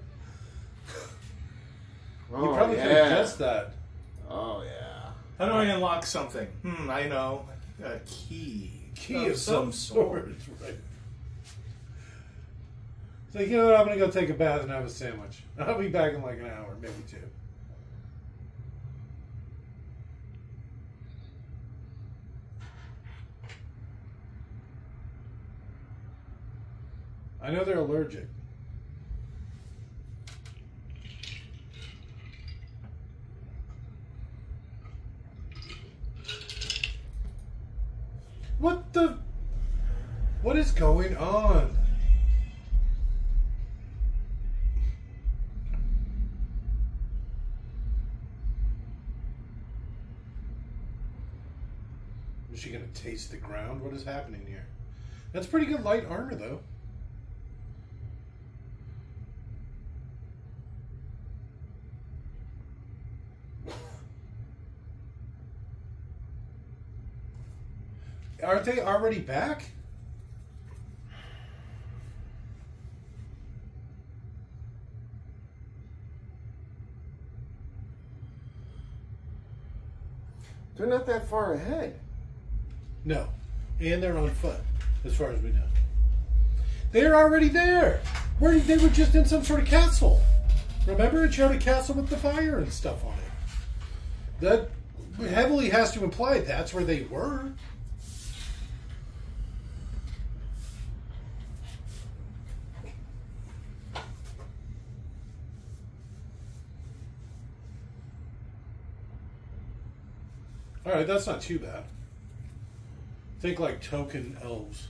S2: Oh,
S1: You probably could have guessed that.
S2: Oh yeah.
S3: How do I unlock something? I know. A key.
S1: Key of some sort. Right. So, you know what? I'm going to go take a bath and have a sandwich. I'll be back in like an hour, maybe two. I know they're allergic. What the? What is going on? Is she going to taste the ground? What is happening here? That's pretty good light armor, though. Aren't they already back?
S2: They're not that far ahead.
S1: No. And they're on foot, as far as we know. They're already there. They were just in some sort of castle. Remember, it showed a castle with the fire and stuff on it. That heavily has to imply that's where they were. Alright, that's not too bad. Think like token elves.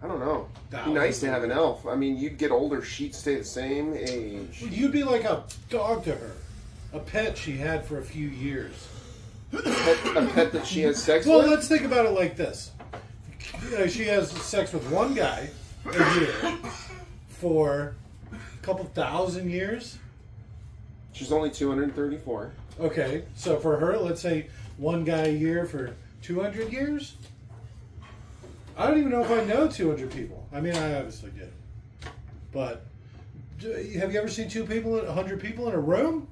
S2: I don't know. It'd be nice to have an elf. I mean, you'd get older, she'd stay the same age.
S1: You'd be like a dog to her. A pet she had for a few years.
S2: A pet that she has sex
S1: Well,
S2: with?
S1: let's think about it like this. She has sex with one guy a year for a couple thousand years.
S2: She's only 234.
S1: Okay, so for her, let's say one guy a year for 200 years? I don't even know if I know 200 people. I mean, I obviously do. But have you ever seen 100 people in a room?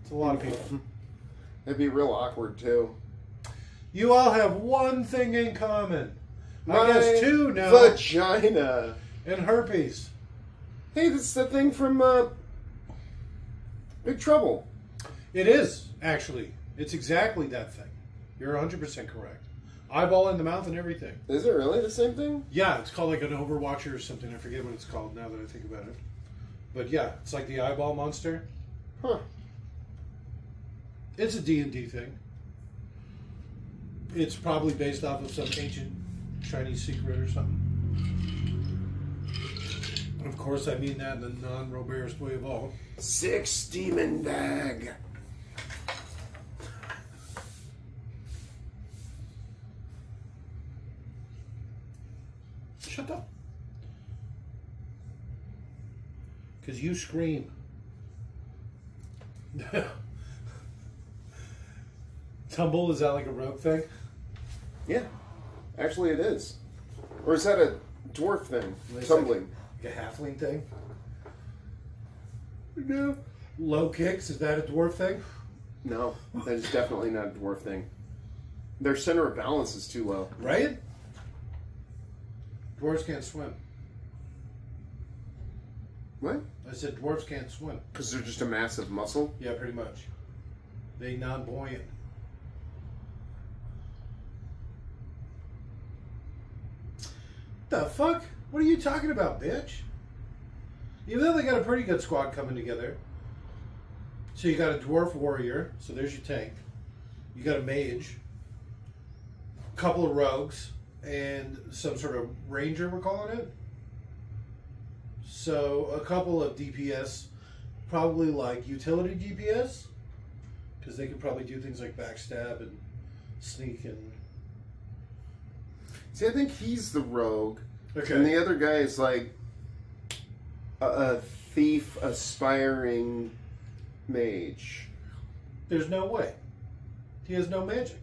S1: It's a lot of people.
S2: It'd be real awkward, too.
S1: You all have one thing in common.
S2: My
S1: I guess two now.
S2: vagina.
S1: And herpes.
S2: Hey, that's the thing from Big Trouble.
S1: It is, actually. It's exactly that thing. You're 100% correct. Eyeball in the mouth and everything.
S2: Is it really the same thing?
S1: Yeah, it's called like an Overwatcher or something. I forget what it's called now that I think about it. But yeah, it's like the eyeball monster.
S2: Huh.
S1: It's a D&D thing. It's probably based off of some ancient Chinese secret or something. And of course, I mean that in the non-Robert's way of all.
S2: 6 demon bag.
S1: Shut up. Because you scream. Tumble, is that like a rogue thing?
S2: Yeah. Actually, it is. Or is that a dwarf thing?
S1: It's
S2: Tumbling.
S1: Like a halfling thing? No. Low kicks, is that a dwarf thing?
S2: No, that is definitely not a dwarf thing. Their center of balance is too low.
S1: Right? Dwarves can't swim.
S2: What?
S1: I said dwarves can't swim.
S2: Because they're just a massive muscle?
S1: Yeah, pretty much. They non-buoyant. The fuck? What are you talking about, bitch? Even though they got a pretty good squad coming together. So you got a dwarf warrior, so there's your tank. You got a mage, a couple of rogues, and some sort of ranger, we're calling it. So a couple of DPS, probably like utility DPS, because they could probably do things like backstab and sneak and...
S2: See, I think he's the rogue.
S1: Okay.
S2: And the other guy is like a thief aspiring mage.
S1: There's no way. He has no magic.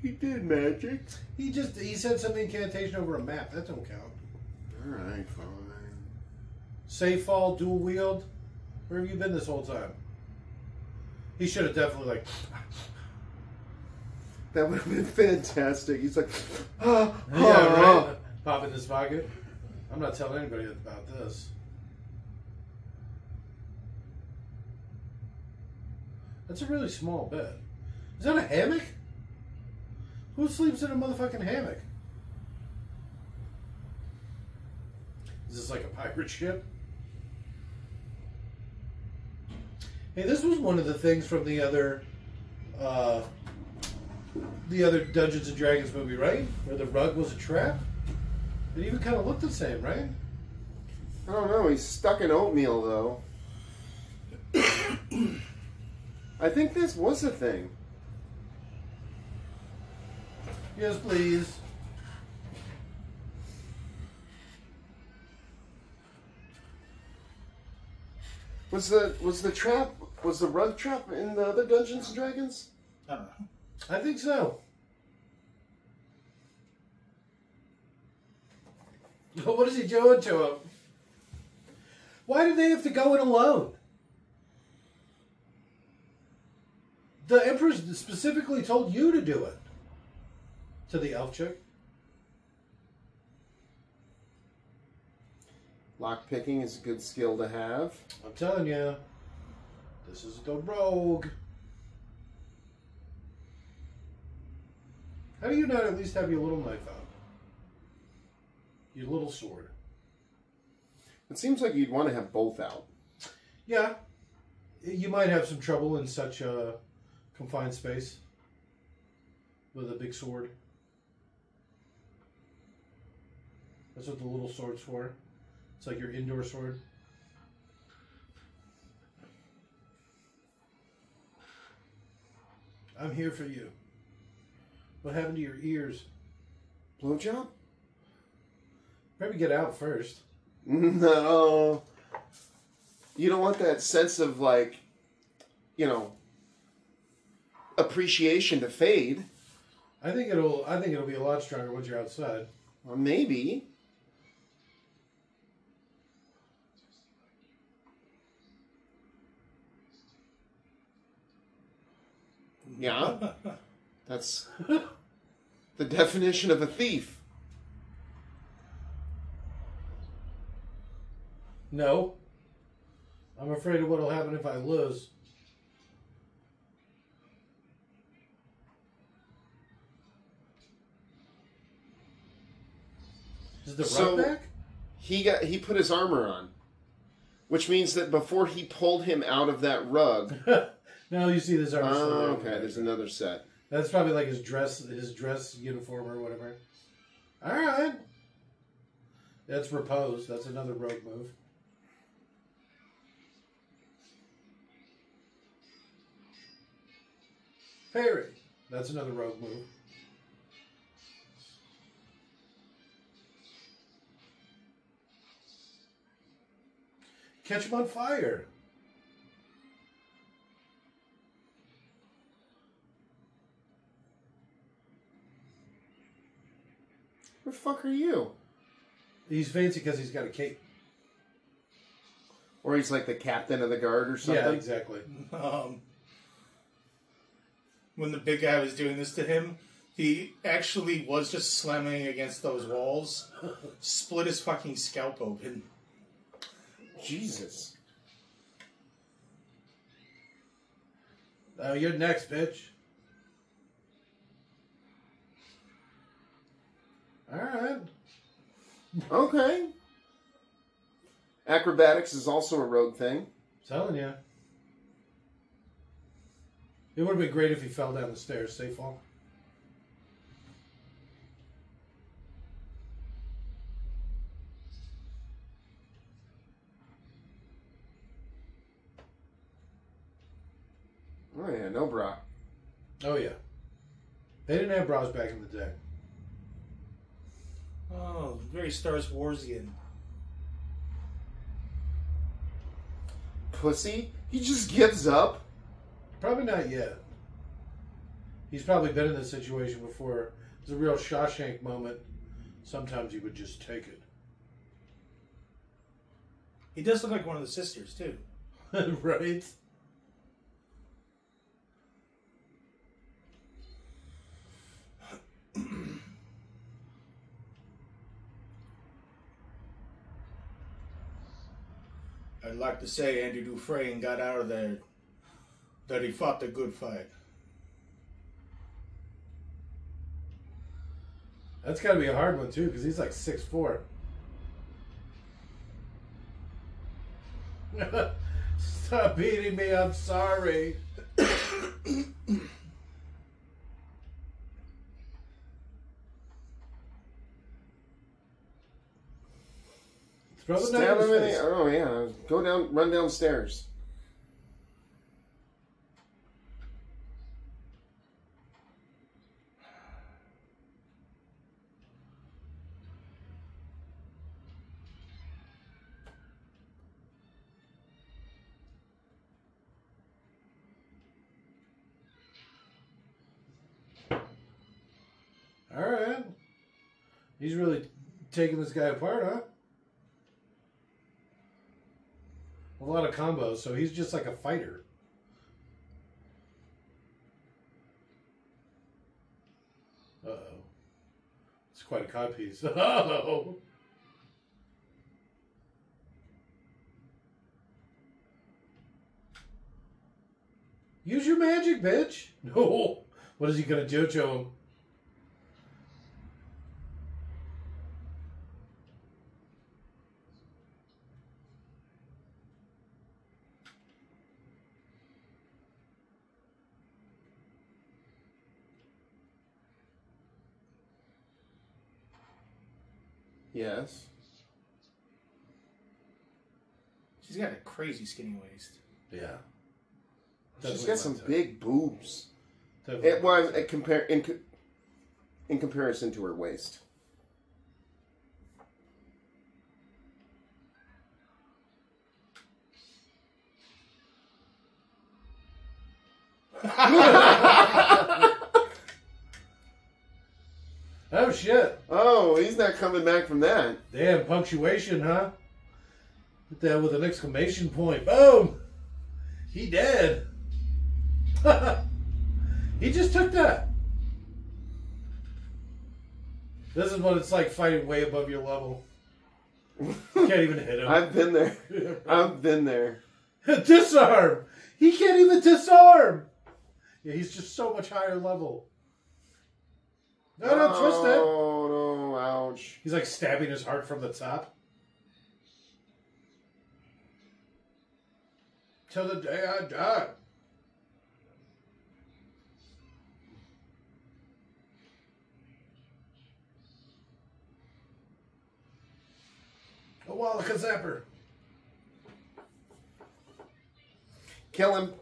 S2: He did magic.
S1: He said some incantation over a map. That don't count.
S2: Alright, fine.
S1: Safe fall, dual wield. Where have you been this whole time? He should have definitely like...
S2: That would have been fantastic. He's like, ah,
S1: Yeah, right? Pop in this pocket. I'm not telling anybody about this. That's a really small bed. Is that a hammock? Who sleeps in a motherfucking hammock? Is this like a pirate ship? Hey, this was one of the things from the other Dungeons and Dragons movie, right? Where the rug was a trap? It even kind of looked the same, right?
S2: I don't know. He's stuck in oatmeal, though. I think this was a thing.
S1: Yes, please.
S2: Was the rug trap in the other Dungeons and Dragons?
S3: I don't know.
S1: I think so. What is he doing to him? Why did they have to go in alone? The Empress specifically told you to do it. To the elf chick.
S2: Lockpicking is a good skill to have.
S1: I'm telling you. This is the rogue. How do you not at least have your little knife out? Your little sword.
S2: It seems like you'd want to have both out.
S1: Yeah. You might have some trouble in such a confined space with a big sword. That's what the little sword's for. It's like your indoor sword. I'm here for you. What happened to your ears?
S2: Blowjob?
S1: Maybe get out first.
S2: No. You don't want that sense of, like, you know, appreciation to fade.
S1: I think it'll be a lot stronger once you're outside.
S2: Well, maybe. Yeah. That's the definition of a thief.
S1: No. I'm afraid of what'll happen if I lose. Is the rug back?
S2: He put his armor on, which means that before he pulled him out of that rug.
S1: No, you see this armor.
S2: Oh, okay. There's another set.
S1: That's probably like his dress uniform or whatever. All right. That's repose. That's another rogue move. Parry. That's another rogue move. Catch him on fire.
S2: Who the fuck are you?
S1: He's fancy because he's got a cape.
S2: Or he's like the captain of the guard or something?
S1: Yeah, exactly.
S3: When the big guy was doing this to him, he actually was just slamming against those walls, split his fucking scalp open.
S2: Jesus.
S1: You're next, bitch. Alright.
S2: Okay. Acrobatics is also a rogue thing.
S1: I'm telling you. It would have been great if he fell down the stairs. Safe fall.
S2: Oh yeah, no bra.
S1: Oh yeah. They didn't have bras back in the day.
S3: Oh, very Star Warsian.
S2: Pussy? He just gives up?
S1: Probably not yet. He's probably been in this situation before. It's a real Shawshank moment. Sometimes he would just take it.
S3: He does look like one of the sisters, too.
S1: Right?
S3: I'd like to say Andy Dufresne got out of there, that he fought the good fight.
S1: That's got to be a hard one, too, because he's like 6'4". Stop beating me, I'm sorry. Throw the knife
S2: Stab
S1: in his
S2: him in
S1: face.
S2: the... Oh yeah, go down, run downstairs.
S1: Alright. He's really taking this guy apart, huh? A lot of combos, so he's just like a fighter. Uh-oh. It's quite a codpiece. Uh-oh. Use your magic, bitch. No. What is he going to do to him?
S2: Yes.
S3: She's got a crazy skinny waist.
S1: Yeah.
S2: She's got some big boobs.
S1: Definitely.
S2: It was in comparison to her waist.
S1: Oh, shit.
S2: Oh, he's not coming back from that.
S1: Damn, punctuation, huh? Hit that with an exclamation point. Boom! He dead. He just took that. This is what it's like fighting way above your level. You can't even hit him.
S2: I've been there. I've been there.
S1: Disarm! He can't even disarm! Yeah, he's just so much higher level. No, twist it.
S2: Oh, no, ouch.
S1: He's like stabbing his heart from the top. Till the day I die. A Wallaka Zapper.
S2: Kill him.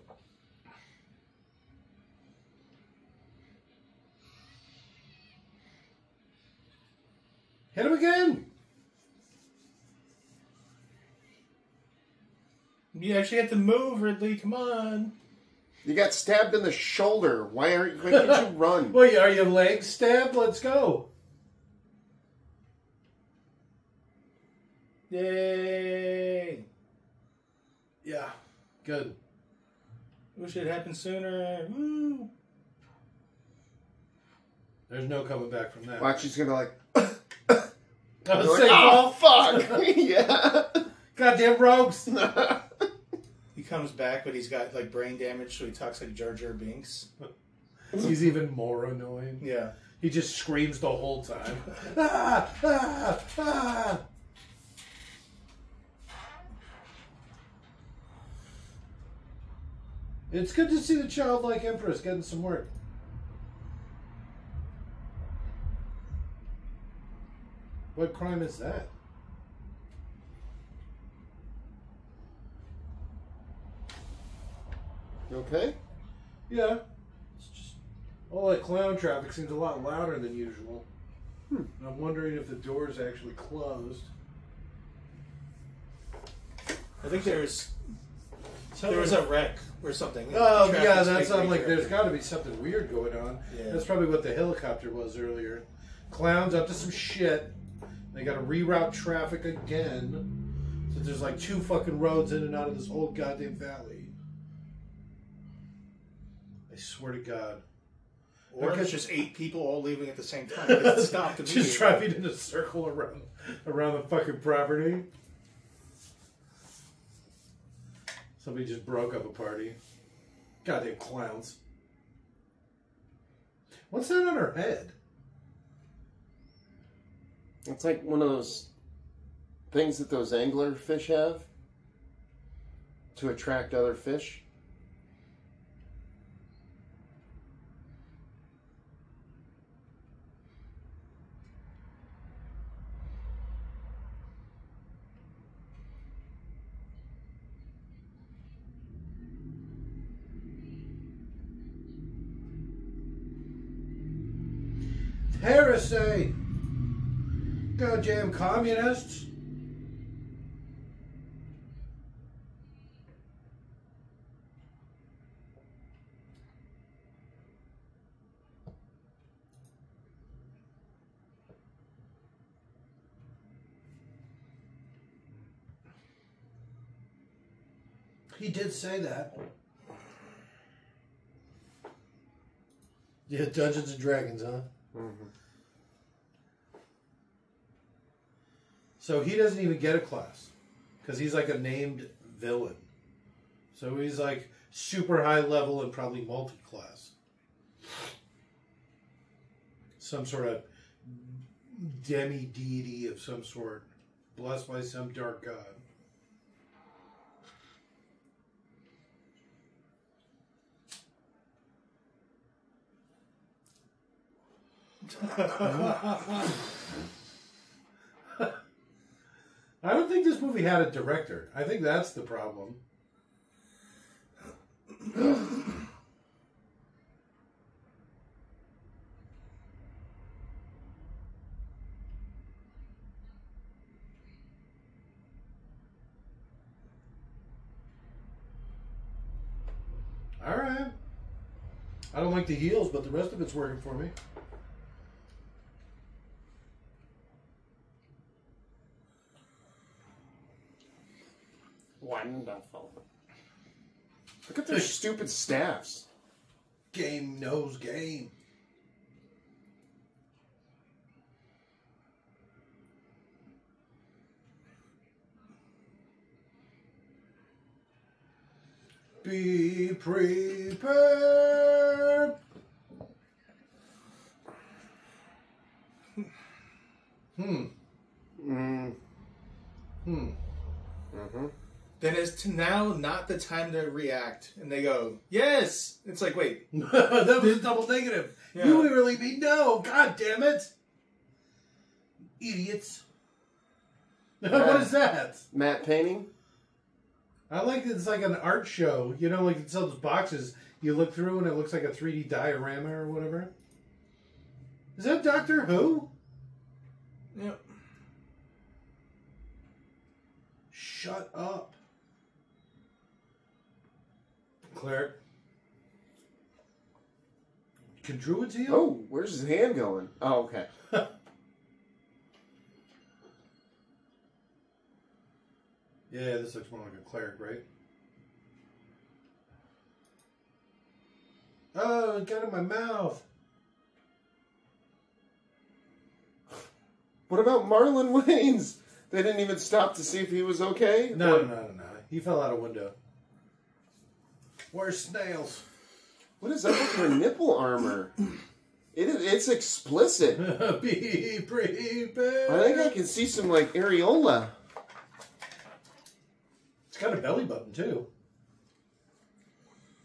S1: Hit him again.
S3: You actually have to move, Ridley. Come on.
S2: You got stabbed in the shoulder. Why can't you run?
S1: Wait, are your legs stabbed? Let's go.
S3: Yay.
S1: Yeah, good.
S3: Wish it happened sooner. Woo.
S1: There's no coming back from that.
S2: Watch, she's gonna like.
S1: I was
S2: Like,
S1: saying,
S2: oh fuck! Yeah.
S1: goddamn rogues.
S3: He comes back, but he's got like brain damage, so he talks like Jar Jar Binks.
S1: He's even more annoying.
S3: Yeah.
S1: He just screams the whole time. Ah, ah, ah. It's good to see the childlike Empress getting some work. What crime is that?
S2: You okay?
S1: Yeah. It's just all that clown traffic seems a lot louder than usual. I'm wondering if the door's actually closed.
S3: I think there was a wreck or something.
S1: Oh,
S3: Traffic's
S1: yeah, that's
S3: making
S1: I'm like,
S3: me
S1: there's
S3: crazy.
S1: got to be something weird going on.
S3: Yeah.
S1: That's probably what the helicopter was earlier. Clowns up to some shit. They got to reroute traffic again. So there's like 2 fucking roads in and out of this whole goddamn valley. I swear to God.
S3: Or
S1: Okay.
S3: it's just 8 people all leaving at the same time. It stopped immediately.
S1: Just driving in a circle around the fucking property. Somebody just broke up a party. Goddamn clowns. What's that on her head?
S2: It's like one of those things that those angler fish have to attract other fish.
S1: Heresy! Goddamn communists! He did say that. Yeah, Dungeons and Dragons, huh?
S2: Mm-hmm.
S1: So he doesn't even get a class because he's like a named villain. So he's like super high level and probably multi-class. Some sort of demi-deity of some sort, blessed by some dark god. I don't think this movie had a director. I think that's the problem. All right. I don't like the heels, but the rest of it's working for me.
S2: Wonderful. Look at their stupid staffs.
S1: Game knows game. Be prepared.
S3: Then is to now not the time to react, and they go, yes. It's like, wait,
S1: That was double negative.
S3: Yeah.
S1: You really mean no. God damn it. Idiots. What is that?
S2: Matte painting?
S1: I like it's like an art show. You know, like it's those boxes you look through and it looks like a 3D diorama or whatever. Is that Doctor Who?
S3: yep.
S1: Shut up. Cleric. Can druids heal?
S2: Oh, where's his hand going? Oh, okay.
S1: Yeah, this looks more like a cleric, right? Oh, it got in my mouth.
S2: What about Marlon Wayans? They didn't even stop to see if he was okay?
S1: No. He fell out a window. Where's snails?
S2: What is up with her nipple armor? It's explicit.
S1: Be prepared.
S2: I think I can see some, like, areola.
S1: It's got a belly button, too.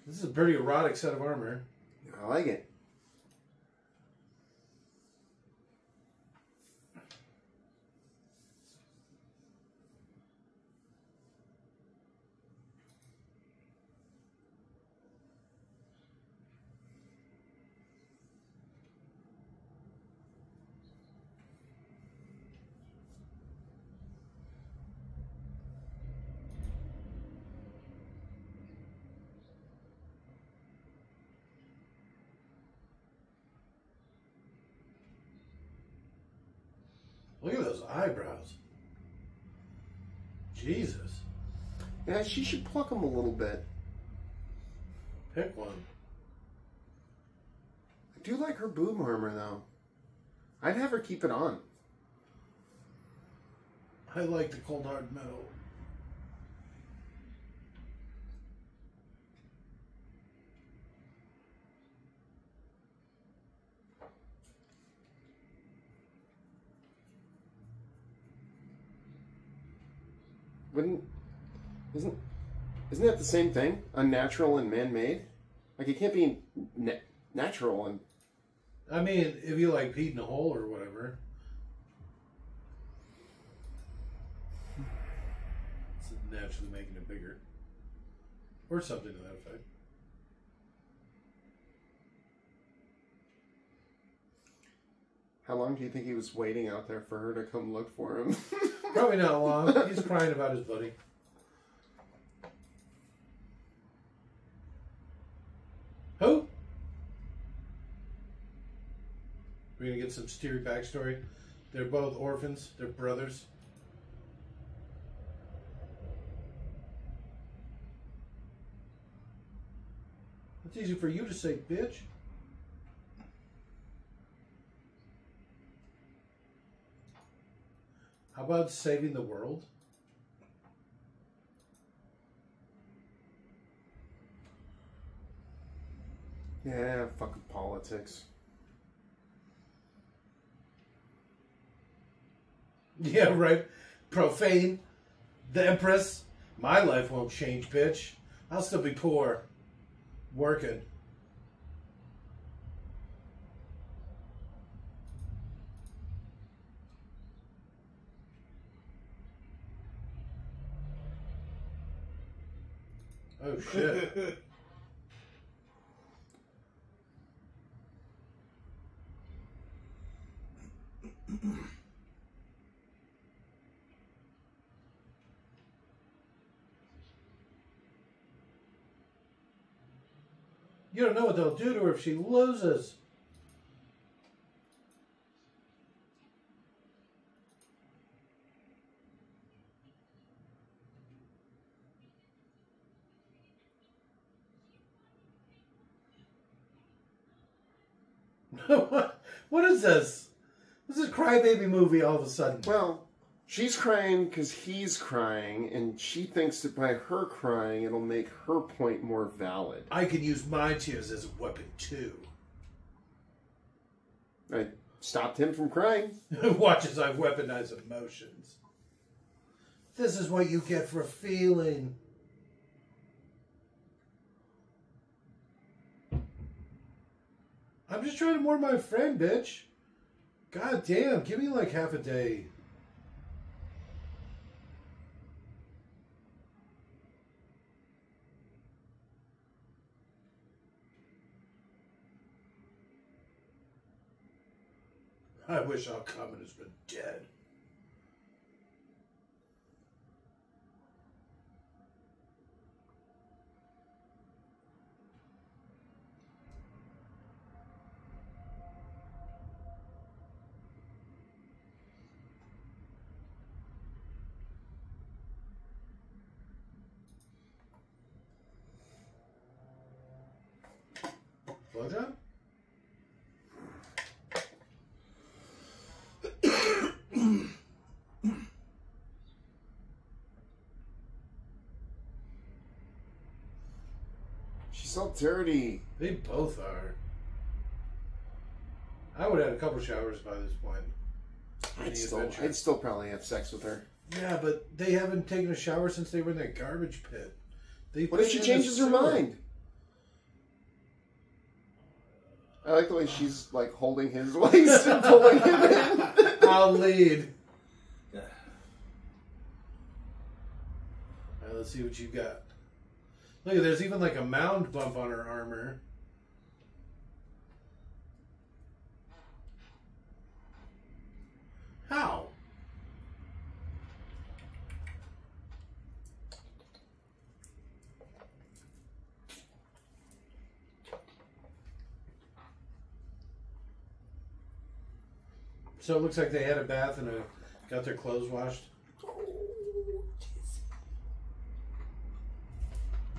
S1: This is a pretty erotic set of armor.
S2: I like it.
S1: Look at those eyebrows. Jesus.
S2: Yeah, she should pluck him a little bit.
S1: Pick one.
S2: I do like her boob armor, though. I'd have her keep it on.
S1: I like the cold hard metal.
S2: Isn't that the same thing? Unnatural and man-made? Like, it can't be natural and...
S1: I mean, if you like peed in a hole or whatever. It's naturally making it bigger. Or something to that effect.
S2: How long do you think he was waiting out there for her to come look for him?
S1: Probably not long. He's crying about his buddy. Who? We're going to get some Steery backstory. They're both orphans. They're brothers. It's easy for you to say, bitch. How about saving the world?
S2: Yeah, fucking politics.
S1: Yeah, right. Profane. The Empress. My life won't change, bitch. I'll still be poor. Working. Oh, shit. You don't know what they'll do to her if she loses. What is this? This is a crybaby movie all of a sudden.
S2: Well, she's crying because he's crying, and she thinks that by her crying, it'll make her point more valid.
S1: I can use my tears as a weapon too.
S2: I stopped him from crying.
S1: Watch as I weaponize emotions. This is what you get for feeling. I'm just trying to mourn my friend, bitch. God damn, give me like half a day. I wish our commoners were dead. Blowjob?
S2: She's all dirty.
S1: They both are. I would have had a couple showers by this point.
S2: I'd still probably have sex with her.
S1: Yeah, but they haven't taken a shower since they were in that garbage pit.
S2: What if she changes her mind? I like the way she's like holding his waist and pulling him in.
S1: I'll lead. Alright, let's see what you got. Look, there's even like a mound bump on her armor. How? So it looks like they had a bath and got their clothes washed.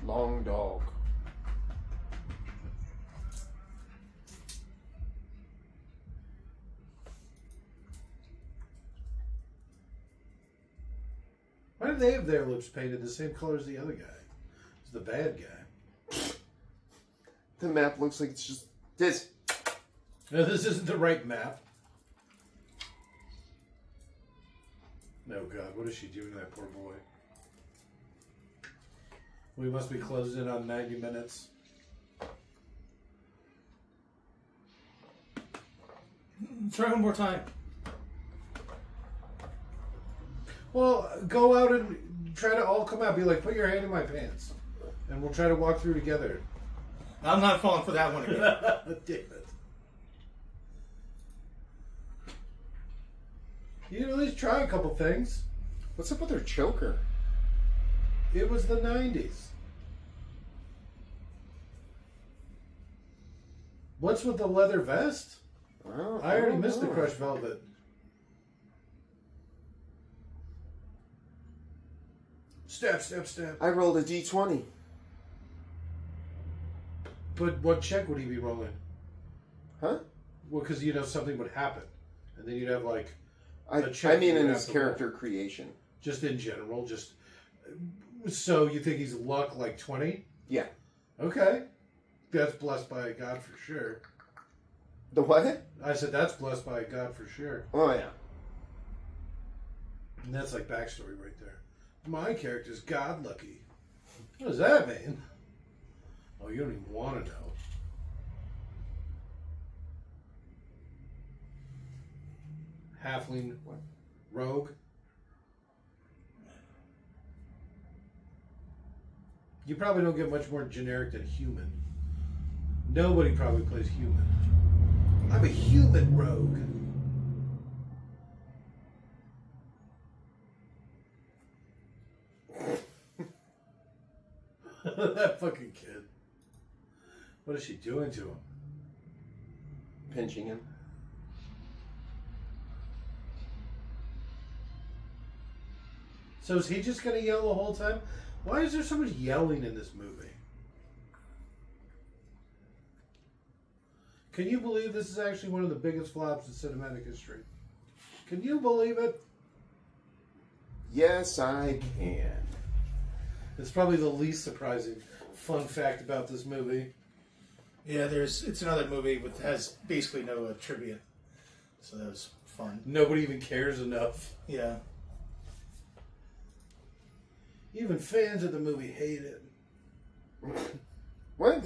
S2: Long dog.
S1: Why did they have their lips painted the same color as the other guy? It's the bad guy.
S2: The map looks like it's just this.
S1: No, this isn't the right map. No, God, what is she doing to that poor boy? We must be closed in on 90 minutes.
S3: Try one more time.
S1: Well, go out and try to all come out. Be like, put your hand in my pants. And we'll try to walk through together.
S3: I'm not falling for that one again.
S1: Damn it. You can at least try a couple things.
S2: What's up with her choker?
S1: It was the 90s. What's with the leather vest?
S2: Well,
S1: I already
S2: don't
S1: missed the
S2: know.
S1: crushed velvet. Step, step, step.
S2: I rolled a d20.
S1: But what check would he be rolling?
S2: Huh?
S1: Well, because, something would happen. And then you'd have, like...
S2: I
S1: check
S2: mean,
S1: you
S2: in
S1: have
S2: his
S1: to
S2: character creation.
S1: Just in general, just so you think he's luck like 20?
S2: Yeah.
S1: Okay. That's blessed by a god for sure.
S2: The what?
S1: I said that's blessed by a god for sure.
S2: Oh, yeah.
S1: And that's like backstory right there. My character's god lucky. What does that mean? Oh, you don't even want to know. Halfling rogue. You probably don't get much more generic than human. Nobody probably plays human. I'm a human rogue. That fucking kid. What is she doing to him?
S2: Pinching him.
S1: So is he just going to yell the whole time? Why is there so much yelling in this movie? Can you believe this is actually one of the biggest flops in cinematic history? Can you believe it?
S2: Yes, I can.
S1: It's probably the least surprising fun fact about this movie.
S3: Yeah, it's another movie with has basically no trivia, so that was fun.
S1: Nobody even cares enough.
S3: Yeah.
S1: Even fans of the movie hate it.
S2: What?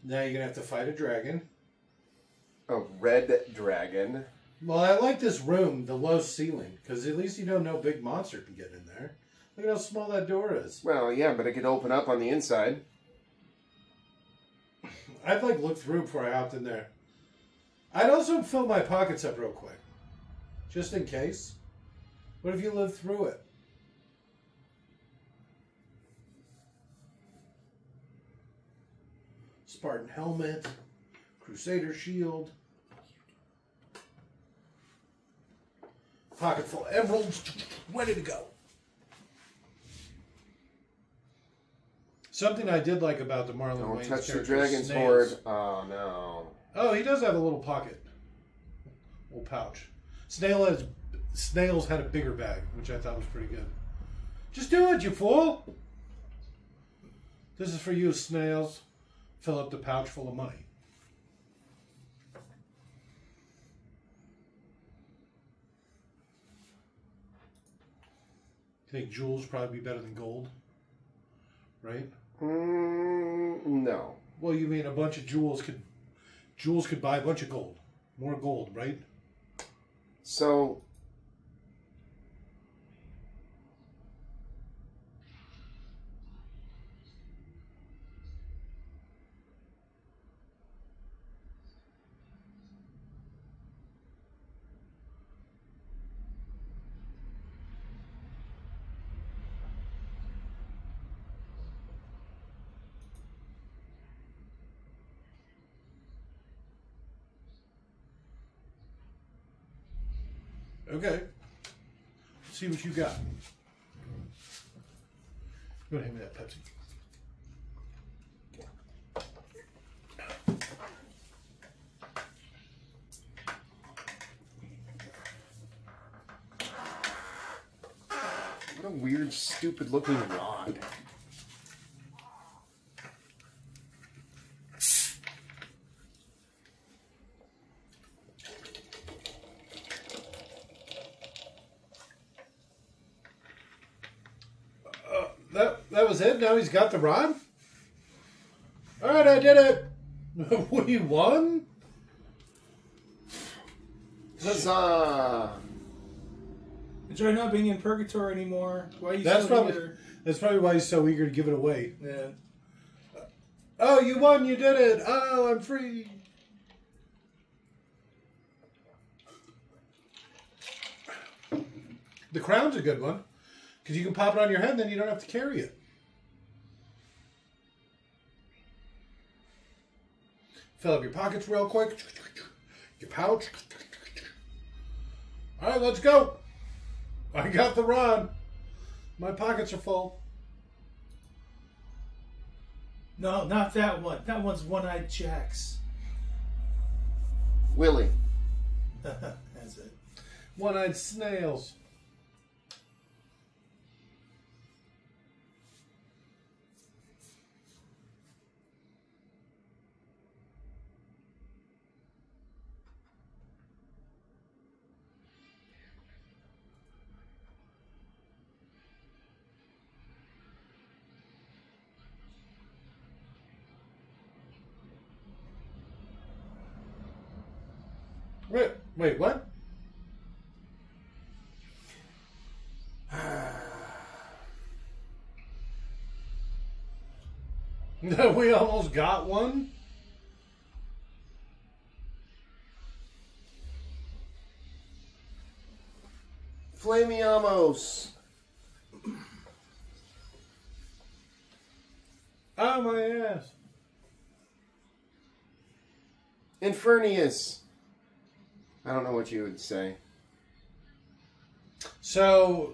S1: Now you're going to have to fight a dragon.
S2: A red dragon.
S1: Well, I like this room, the low ceiling, because at least you know no big monster can get in there. Look at how small that door is.
S2: Well, yeah, but it could open up on the inside.
S1: I'd like look through before I hopped in there. I'd also fill my pockets up real quick. Just in case. What if you live through it? Spartan helmet. Crusader shield. Pocket full of emeralds. Ready to go. Something I did like about the Marlon
S2: Don't
S1: Wayans
S2: touch the
S1: character,
S2: dragon's
S1: Snails.
S2: hoard. Oh, no.
S1: Oh, he does have a little pocket. Little pouch. Snails had a bigger bag, which I thought was pretty good. Just do it, you fool! This is for you, Snails. Fill up the pouch full of money. You think jewels probably be better than gold? Right?
S2: No.
S1: Well, you mean a bunch of jewels could buy a bunch of gold. More gold, right?
S2: So,
S1: Okay. Let's see what you got. Go ahead and hand me that Pepsi.
S2: what a weird, stupid looking rod.
S1: That was it? Now he's got the rod? Alright, I did it! We won?
S2: Huzzah!
S3: Enjoy not being in purgatory anymore. Why are you
S1: That's
S3: still here?
S1: probably why he's so eager to give it away.
S3: Yeah.
S1: Oh, you won, you did it! Oh, I'm free! The crown's a good one. Because you can pop it on your head and then you don't have to carry it. Fill up your pockets real quick. Your pouch. Alright, let's go. I got the rod. My pockets are full.
S3: No, not that one. That one's One-Eyed Jacks.
S2: Willie.
S3: That's it.
S1: One-eyed snails. Wait, what? We almost got one?
S2: Flamiamos.
S1: Oh, my ass.
S2: Infernius. I don't know what you would say.
S1: So,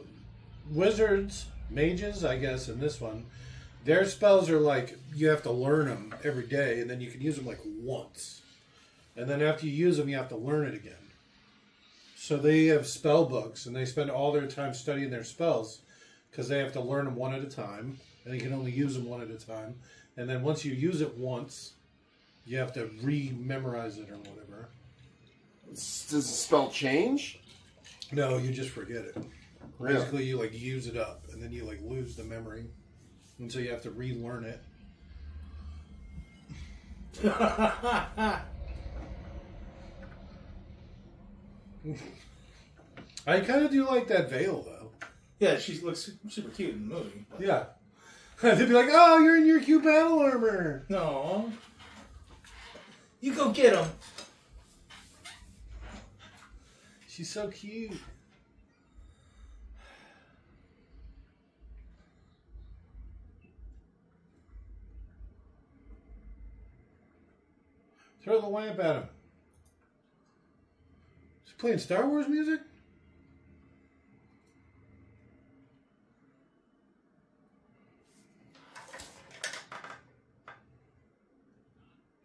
S1: wizards, mages, I guess, in this one, their spells are like, you have to learn them every day, and then you can use them like once. And then after you use them, you have to learn it again. So they have spell books, and they spend all their time studying their spells, because they have to learn them one at a time, and you can only use them one at a time. And then once you use it once, you have to re-memorize it or whatever.
S2: Does the spell change?
S1: No, you just forget it.
S2: Really?
S1: Basically, you like use it up, and then you like lose the memory, and so you have to relearn it. I kind of do like that veil, though.
S3: Yeah, she looks super cute in the movie.
S1: Yeah, they'd be like, "Oh, you're in your cute battle armor."
S3: No, you go get him.
S1: She's so cute. Throw the lamp at him. Is he playing Star Wars music?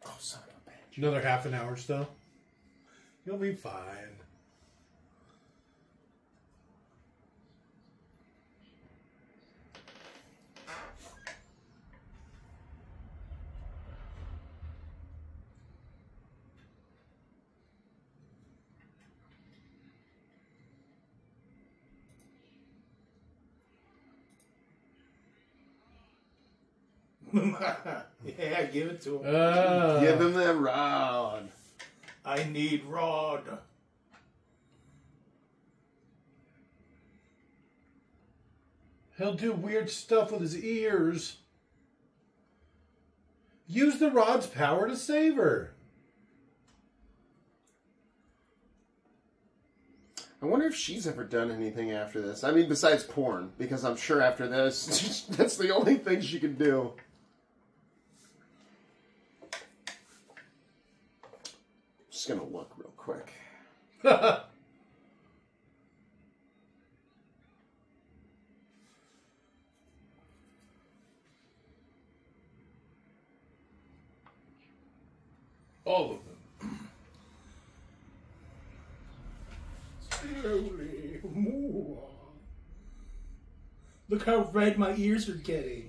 S2: Oh, son of a bitch.
S1: Another half an hour still. You'll be fine.
S3: Yeah, give it to him.
S2: Give him that rod.
S3: I need Rod.
S1: He'll do weird stuff with his ears. Use the rod's power to save her.
S2: I wonder if she's ever done anything after this. I mean, besides porn, because I'm sure after this, that's the only thing she can do. Just gonna look real quick.
S1: All of them.
S3: Slowly move on. Look how red my ears are getting.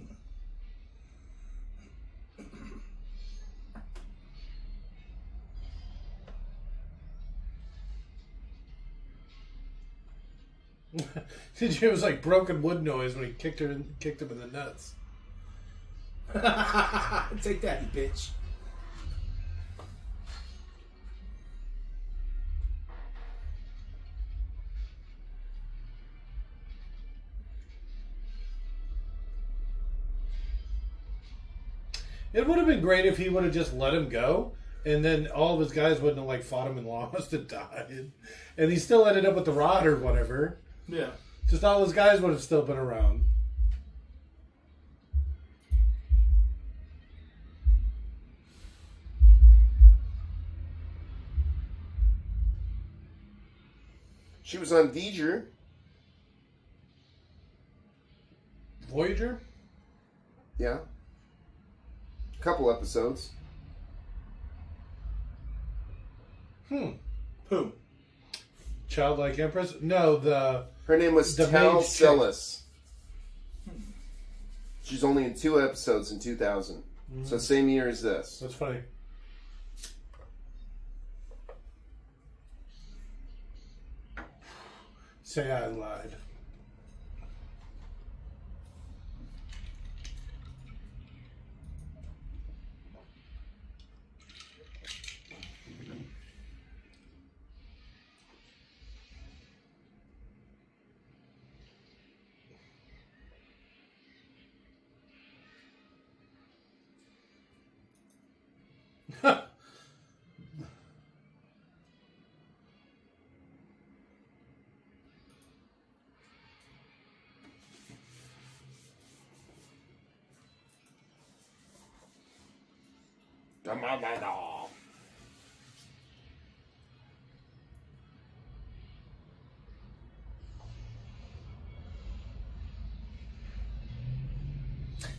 S1: It was like broken wood noise when he kicked him in the nuts.
S3: Take that, you bitch.
S1: It would have been great if he would have just let him go, and then all of his guys wouldn't have like fought him and lost and died, and he still ended up with the rod or whatever.
S3: Yeah.
S1: Just all his guys would have still been around.
S2: She was on V'ger.
S1: Voyager?
S2: Yeah. Couple episodes.
S3: Who?
S1: Childlike Empress? No,
S2: Her name was
S1: The
S2: Tal
S1: main
S2: Sellis. She's only in 2 episodes in 2000. So same year as this.
S1: that's funny. Say I lied.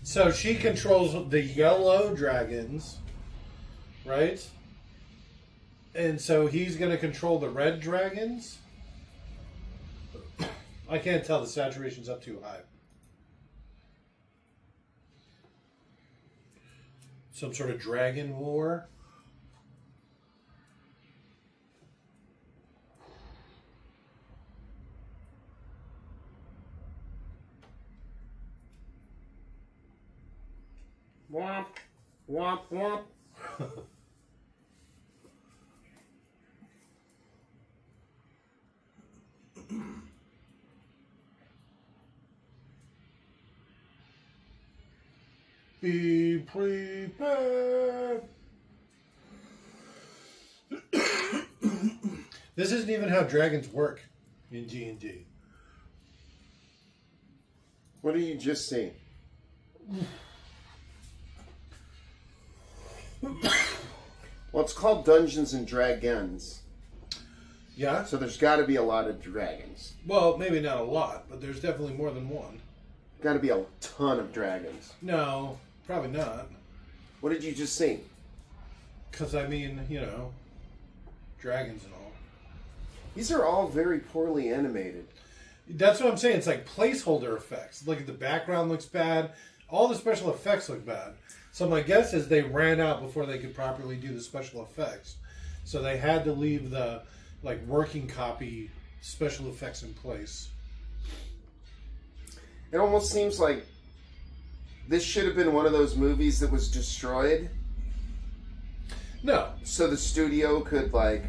S1: So she controls the yellow dragons, right? And so he's going to control the red dragons. I can't tell, the saturation's up too high. Some sort of dragon war.
S2: Womp, womp, womp.
S1: Be prepared. This isn't even how dragons work in D&D.
S2: What did you just see? Well, it's called Dungeons and Dragons.
S1: Yeah?
S2: So there's got to be a lot of dragons.
S1: Well, maybe not a lot, but there's definitely more than one.
S2: Got to be a ton of dragons.
S1: No, probably not.
S2: What did you just see?
S1: Because, I mean, you know, dragons and all.
S2: These are all very poorly animated.
S1: That's what I'm saying. It's like placeholder effects. Like, the background looks bad. All the special effects look bad. So my guess is they ran out before they could properly do the special effects. So they had to leave the, like, working copy special effects in place.
S2: It almost seems like this should have been one of those movies that was destroyed.
S1: No.
S2: So the studio could, like,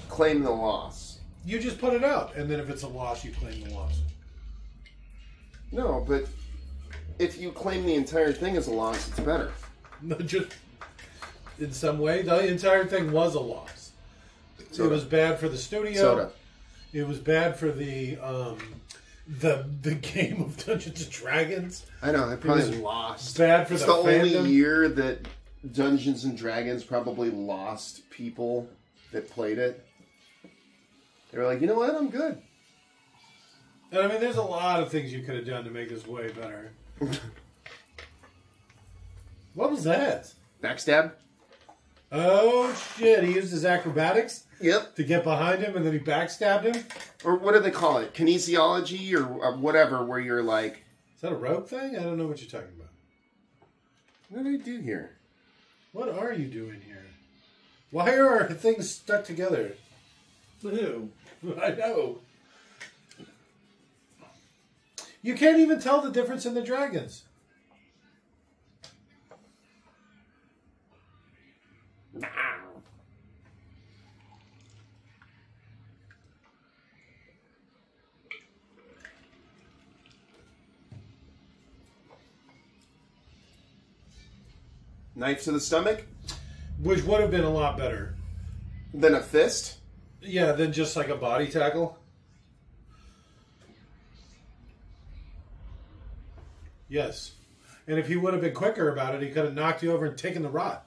S2: claim the loss.
S1: You just put it out, and then if it's a loss, you claim the loss.
S2: No, but if you claim the entire thing as a loss, it's better.
S1: No, just in some way, the entire thing was a loss.
S2: Soda.
S1: It was bad for the studio.
S2: Soda.
S1: It was bad for the game of Dungeons and Dragons.
S2: I know, I probably
S1: was
S2: lost.
S1: Bad for
S2: It's
S1: the
S2: the
S1: fandom.
S2: only year that Dungeons and Dragons probably lost people that played it. They were like, you know what, I'm good.
S1: And I mean, there's a lot of things you could have done to make this way better. What was that?
S2: Backstab?
S1: Oh shit! He used his acrobatics
S2: Yep.
S1: to get behind him, and then he backstabbed him.
S2: Or what do they call it? Kinesiology or whatever, where you're like,
S1: Is that a rope thing? I don't know what you're talking about.
S2: what do I do here?
S1: What are you doing here? Why are things stuck together?
S3: Who?
S1: I know. You can't even tell the difference in the dragons.
S2: Knife to the stomach?
S1: Which would have been a lot better.
S2: Then a fist?
S1: Yeah, than just like a body tackle. Yes. And if he would have been quicker about it, he could have knocked you over and taken the rod.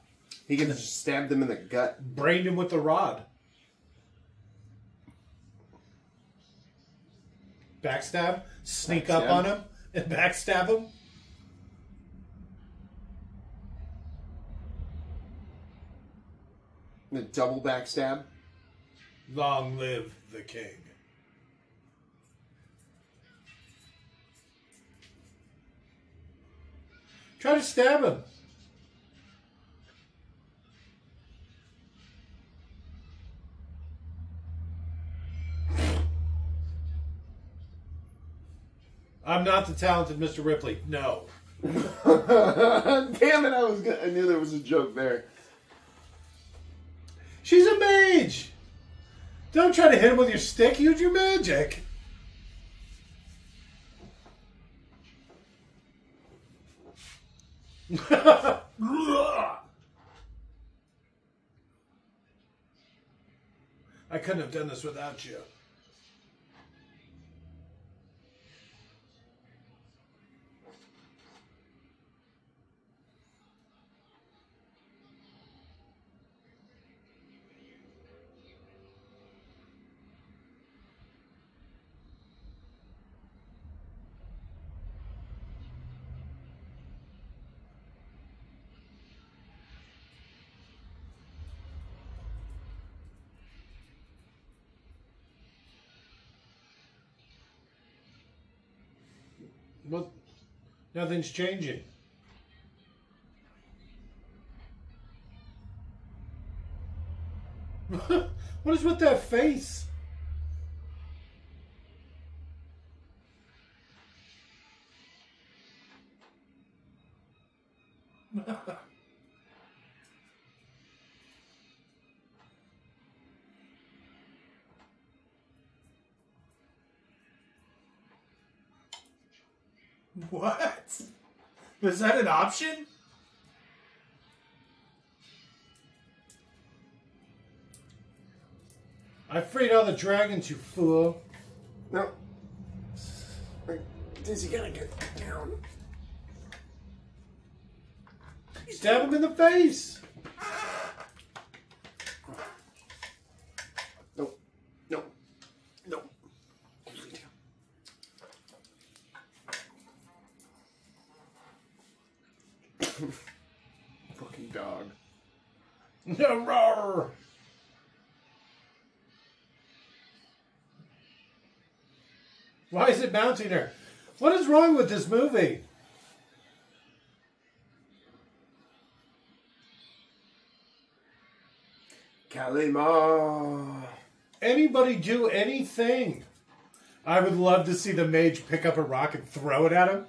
S2: He could have just stabbed them in the gut.
S1: Brained him with the rod. Backstab? Sneak up
S2: Backstab.
S1: on him and backstab him?
S2: The double backstab.
S1: Long live the king. Try to stab him. I'm not the talented Mr. Ripley. No.
S2: Damn it! I knew there was a joke there.
S1: She's a mage. Don't try to hit him with your stick. Use your magic. I couldn't have done this without you. Well, nothing's changing. What is with that face?
S3: What? Was that an option?
S1: I freed all the dragons, you fool.
S2: No. Dizzy, gotta get down.
S1: Stab him in the face.
S2: No. No. No. Fucking dog.
S1: Roar. Why is it mounting her? What is wrong with this movie?
S2: Kalima.
S1: Anybody do anything? I would love to see the mage pick up a rock and throw it at him.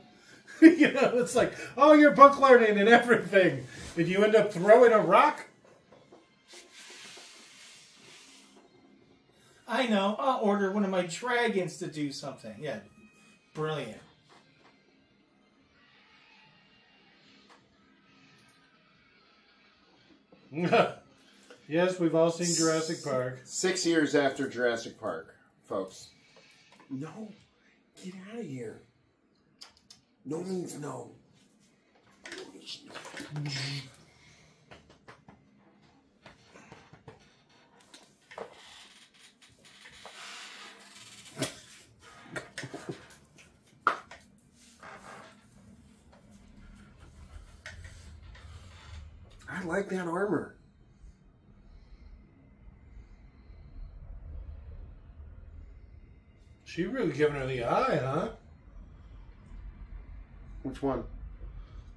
S1: You know, it's like, oh, you're book learning and everything. Did you end up throwing a rock?
S3: I know. I'll order one of my dragons to do something. Yeah. Brilliant.
S1: Yes, we've all seen Jurassic Park.
S2: 6 years after Jurassic Park, folks. No. Get out of here. No means no. No means no. I like that armor.
S1: She really giving her the eye, huh?
S2: Which one?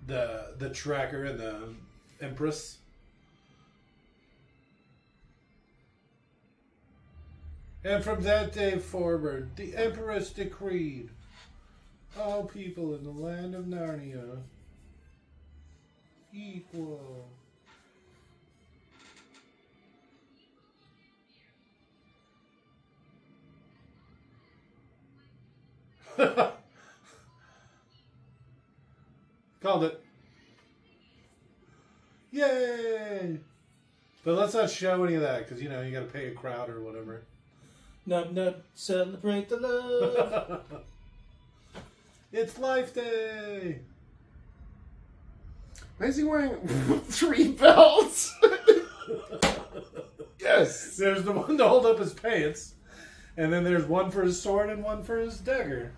S1: The tracker and the Empress. And from that day forward, the Empress decreed all people in the land of Narnia equal. Called it. Yay! But let's not show any of that because, you know, you got to pay a crowd or whatever.
S3: Nub nub, celebrate the love.
S1: It's Life Day!
S2: Why is he wearing 3 belts? Yes!
S1: There's the one to hold up his pants, and then there's one for his sword and one for his dagger.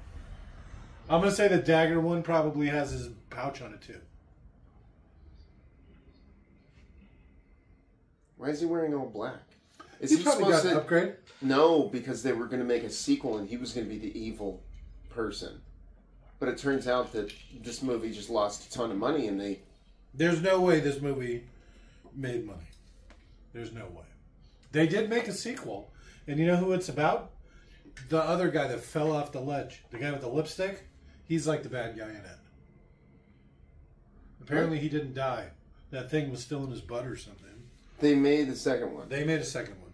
S1: I'm going to say the dagger one probably has his pouch on it too.
S2: Why is he wearing all black? Is
S1: He probably got an upgrade.
S2: No, because they were going to make a sequel and he was going to be the evil person. But it turns out that this movie just lost a ton of money and they...
S1: There's no way this movie made money. There's no way. They did make a sequel. And you know who it's about? The other guy that fell off the ledge. The guy with the lipstick. He's like the bad guy in it. Apparently he didn't die. That thing was still in his butt or something.
S2: They made the second one.
S1: They made a second one.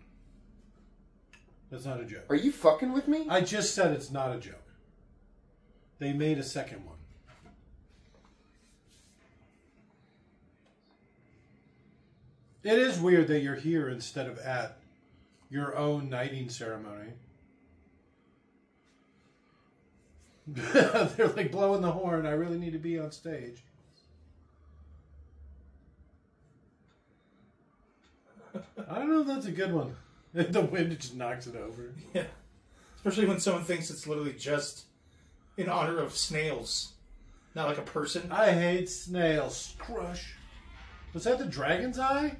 S1: That's not a joke.
S2: Are you fucking with me?
S1: I just said it's not a joke. They made a second one. It is weird that you're here instead of at your own knighting ceremony. They're like blowing the horn. I really need to be on stage. I don't know if that's a good one. The wind just knocks it over.
S3: Yeah. Especially when someone thinks it's literally just in honor of snails. Not like a person.
S1: I hate snails. Crush. Was that the dragon's eye?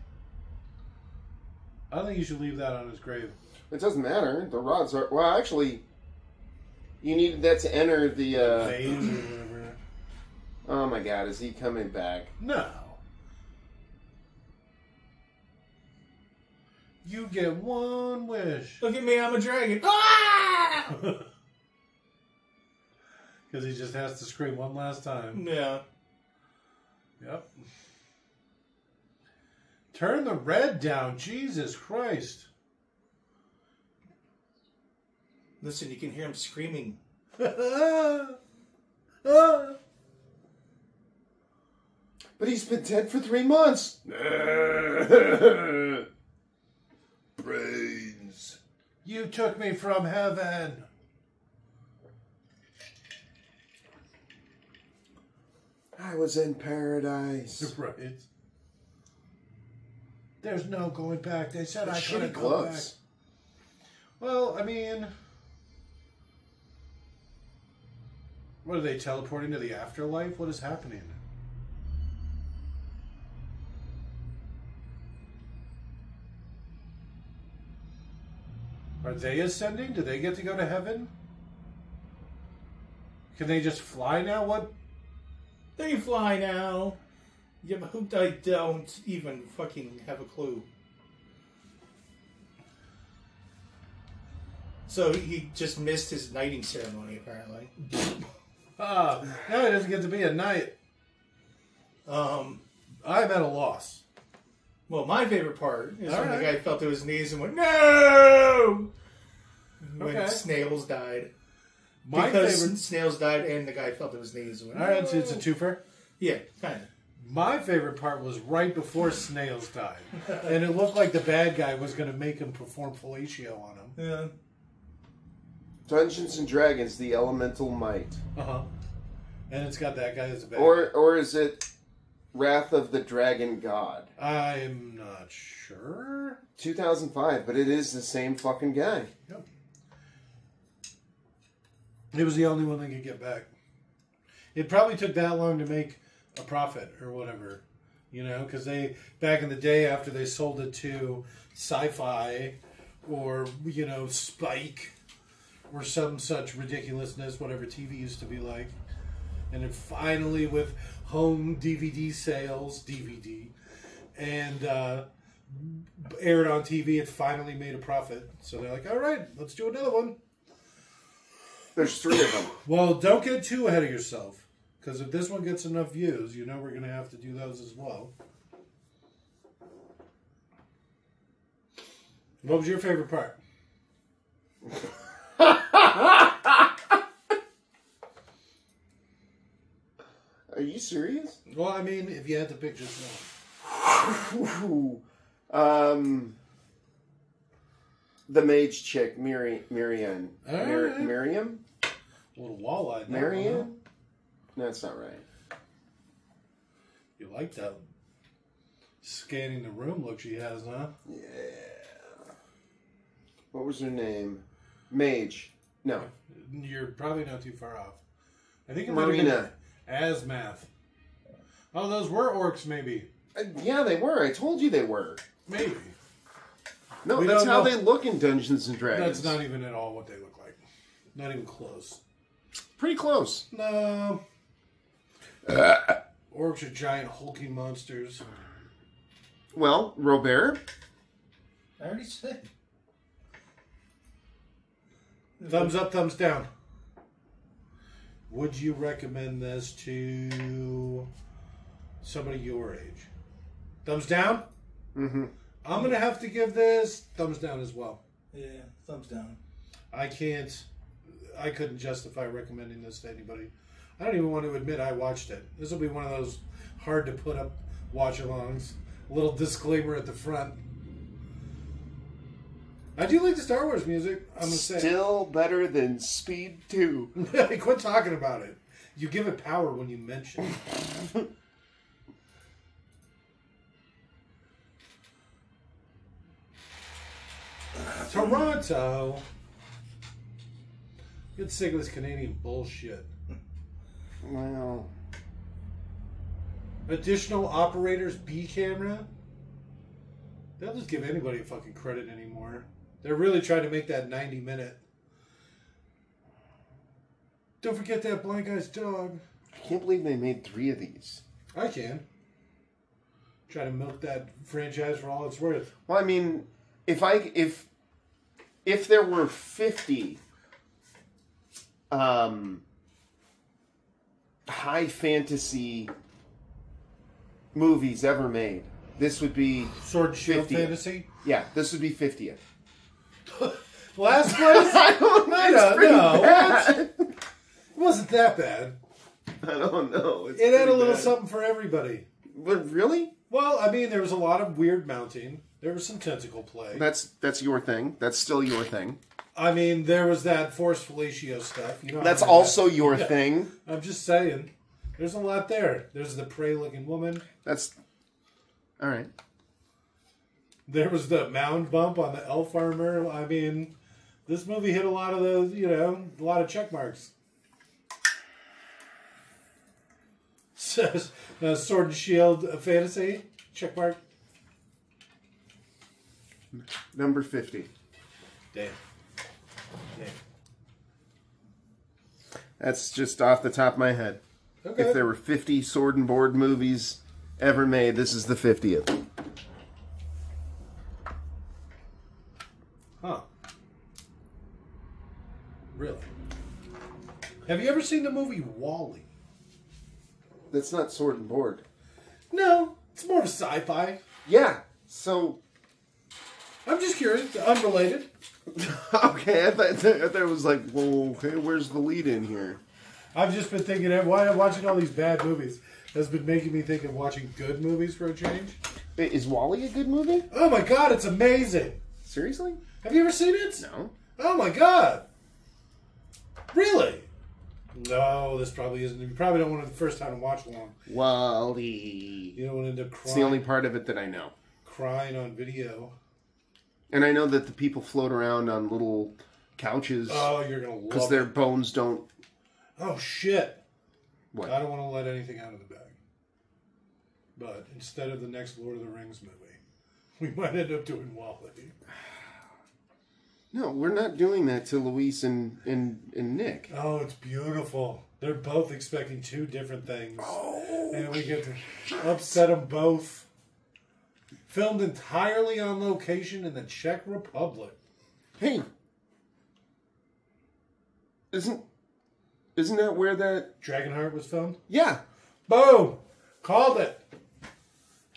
S1: I think you should leave that on his grave.
S2: It doesn't matter. The rods are... Well, actually, you needed that to enter the...
S1: Phase or whatever.
S2: Oh my god, is he coming back?
S1: No. You get one wish.
S3: Look at me, I'm a dragon. Ah!
S1: Because he just has to scream one last time.
S3: Yeah.
S1: Yep. Turn the red down. Jesus Christ.
S3: Listen, you can hear him screaming.
S2: But he's been dead for 3 months. Brains.
S1: You took me from heaven.
S2: I was in paradise.
S1: Right. There's no going back. They said I
S2: Shitty
S1: couldn't go back.
S2: gloves.
S1: Well, I mean, what are they teleporting to the afterlife? What is happening? Are they ascending? Do they get to go to heaven? Can they just fly now? What?
S3: They fly now. Yeah, but who I don't even fucking have a clue. So he just missed his knighting ceremony, apparently.
S1: Now he doesn't get to be a knight. I'm at a loss.
S3: Well, my favorite part is when
S1: Alright.
S3: the guy fell to his knees and went, "No!" When
S1: Okay.
S3: Snails died.
S1: My
S3: because
S1: favorite.
S3: Snails died and the guy fell to his knees and went,
S1: All right, so
S3: "No."
S1: it's a twofer.
S3: Yeah, kind of.
S1: My favorite part was right before Snails died, and it looked like the bad guy was going to make him perform fellatio on him.
S3: Yeah.
S2: Dungeons and Dragons: The Elemental Might,
S1: And it's got that guy as a bad.
S2: or is it Wrath of the Dragon God?
S1: I'm not sure.
S2: 2005, but it is the same fucking guy.
S1: Yep. It was the only one they could get back. It probably took that long to make a profit or whatever, because they back in the day after they sold it to Sci-Fi or Spike or some such ridiculousness, whatever TV used to be like, and then finally with home DVD sales, and aired on TV, it finally made a profit. So they're like, all right, let's do another one.
S2: There's 3 of them.
S1: Well, don't get too ahead of yourself, because if this one gets enough views, we're going to have to do those as well. What was your favorite part?
S2: Are you serious?
S1: Well, I mean, if you had to pick just one.
S2: The mage chick, Miriam.
S1: Alright.
S2: Miriam?
S1: A little wall-eyed.
S2: Marianne? No, that's not right.
S1: You like that scanning the room look she has, huh?
S2: Yeah. What was her name? Mage. No.
S1: You're probably not too far off. I think it might have been
S2: Marina.
S1: Asmath. Oh, those were orcs, maybe.
S2: Yeah, they were. I told you they were.
S1: Maybe.
S2: No,
S1: We
S2: that's
S1: don't
S2: how
S1: know.
S2: they look in Dungeons and Dragons.
S1: That's not even at all what they look like. Not even close.
S2: Pretty close.
S1: No. Orcs are giant hulking monsters.
S2: Well, Robert,
S3: I already said.
S1: Thumbs up, thumbs down. Would you recommend this to somebody your age? Thumbs down?
S2: Mm-hmm.
S1: I'm going to have to give this thumbs down as well.
S3: Yeah, thumbs down.
S1: I couldn't justify recommending this to anybody. I don't even want to admit I watched it. This will be one of those hard to put up watch-alongs. A little disclaimer at the front. I do like the Star Wars music, I'm going to say.
S2: Still better than Speed 2.
S1: Quit talking about it. You give it power when you mention it. Toronto. Get sick of this Canadian bullshit.
S2: Well,
S1: Additional operators B camera? They'll just give anybody a fucking credit anymore. They're really trying to make that 90-minute. Don't forget that blind guy's dog.
S2: I can't believe they made 3 of these.
S1: I can. Try to milk that franchise for all it's worth.
S2: Well, I mean, if there were 50 high fantasy movies ever made, this would be
S1: Sword and Shield
S2: 50th.
S1: Fantasy?
S2: Yeah, this would be 50th.
S1: Last place?
S2: I don't know. It's pretty bad.
S1: It wasn't that bad.
S2: I don't know. It's
S1: It had a
S2: pretty
S1: little
S2: bad.
S1: something for everybody.
S2: But really?
S1: Well, I mean, there was a lot of weird mounting. There was some tentacle play.
S2: That's your thing. That's still your thing.
S1: I mean, there was that forced fellatio stuff. You know,
S2: That's
S1: I mean,
S2: also your thing.
S1: I'm just saying. There's a lot there. There's the prey-looking woman.
S2: That's all right.
S1: There was the mound bump on the elf armor. I mean, this movie hit a lot of those, a lot of check marks. Says Sword and Shield Fantasy, check mark.
S2: Number 50.
S1: Damn.
S2: That's just off the top of my head.
S1: Okay.
S2: If there were 50 sword and board movies ever made, this is the 50th.
S1: Huh. Really? Have you ever seen the movie Wall-E?
S2: That's not sword and board.
S1: No, it's more of a sci-fi.
S2: Yeah. So
S1: I'm just curious. Unrelated.
S2: okay, I thought it was like, well, okay, where's the lead in here?
S1: I've just been thinking, why watching all these bad movies has been making me think of watching good movies for a change.
S2: Wait, is Wall-E a good movie?
S1: Oh my god, it's amazing.
S2: Seriously?
S1: Have you ever seen it?
S2: No.
S1: Oh my god. Really? No, this probably isn't. You probably don't want it the first time to watch along.
S2: Wall-E.
S1: You don't want to end up
S2: It's
S1: crying.
S2: the only part of it that I know.
S1: Crying on video.
S2: And I know that the people float around on little couches
S1: Oh, you're gonna
S2: because
S1: love
S2: their
S1: it.
S2: bones don't.
S1: Oh shit.
S2: What?
S1: I don't want to let anything out of the bag. But instead of the next Lord of the Rings movie, we might end up doing Wall-E.
S2: No, we're not doing that to Luis and Nick.
S1: Oh, it's beautiful. They're both expecting two different things.
S2: Oh,
S1: And we get to upset them both. Filmed entirely on location in the Czech Republic.
S2: hey, isn't that where that?
S1: Dragonheart was filmed?
S2: Yeah.
S1: Boom! Called it.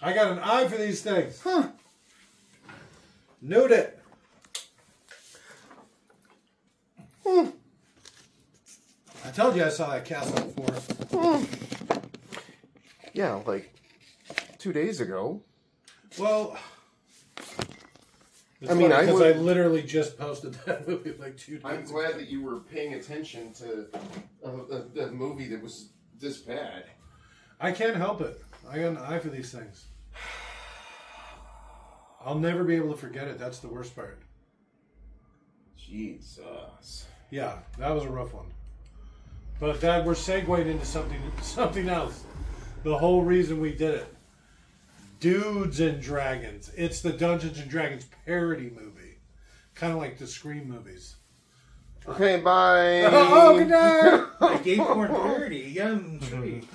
S1: I got an eye for these things.
S2: Huh.
S1: Knew it. I told you I saw that castle before.
S2: Yeah, like 2 days ago.
S1: Well,
S2: I mean, I
S1: because
S2: would-
S1: I literally just posted that movie like 2 days
S2: I'm
S1: ago.
S2: glad that you were paying attention to a movie that was this bad.
S1: I can't help it. I got an eye for these things. I'll never be able to forget it. That's the worst part.
S2: Jesus.
S1: Yeah, that was a rough one. But we're segueing into something else. The whole reason we did it. Dudes and Dragons. It's the Dungeons and Dragons parody movie. Kind of like the Scream movies.
S2: Okay, bye.
S1: Oh, good night!
S3: A gay porn parody. Yeah, I'm intrigued.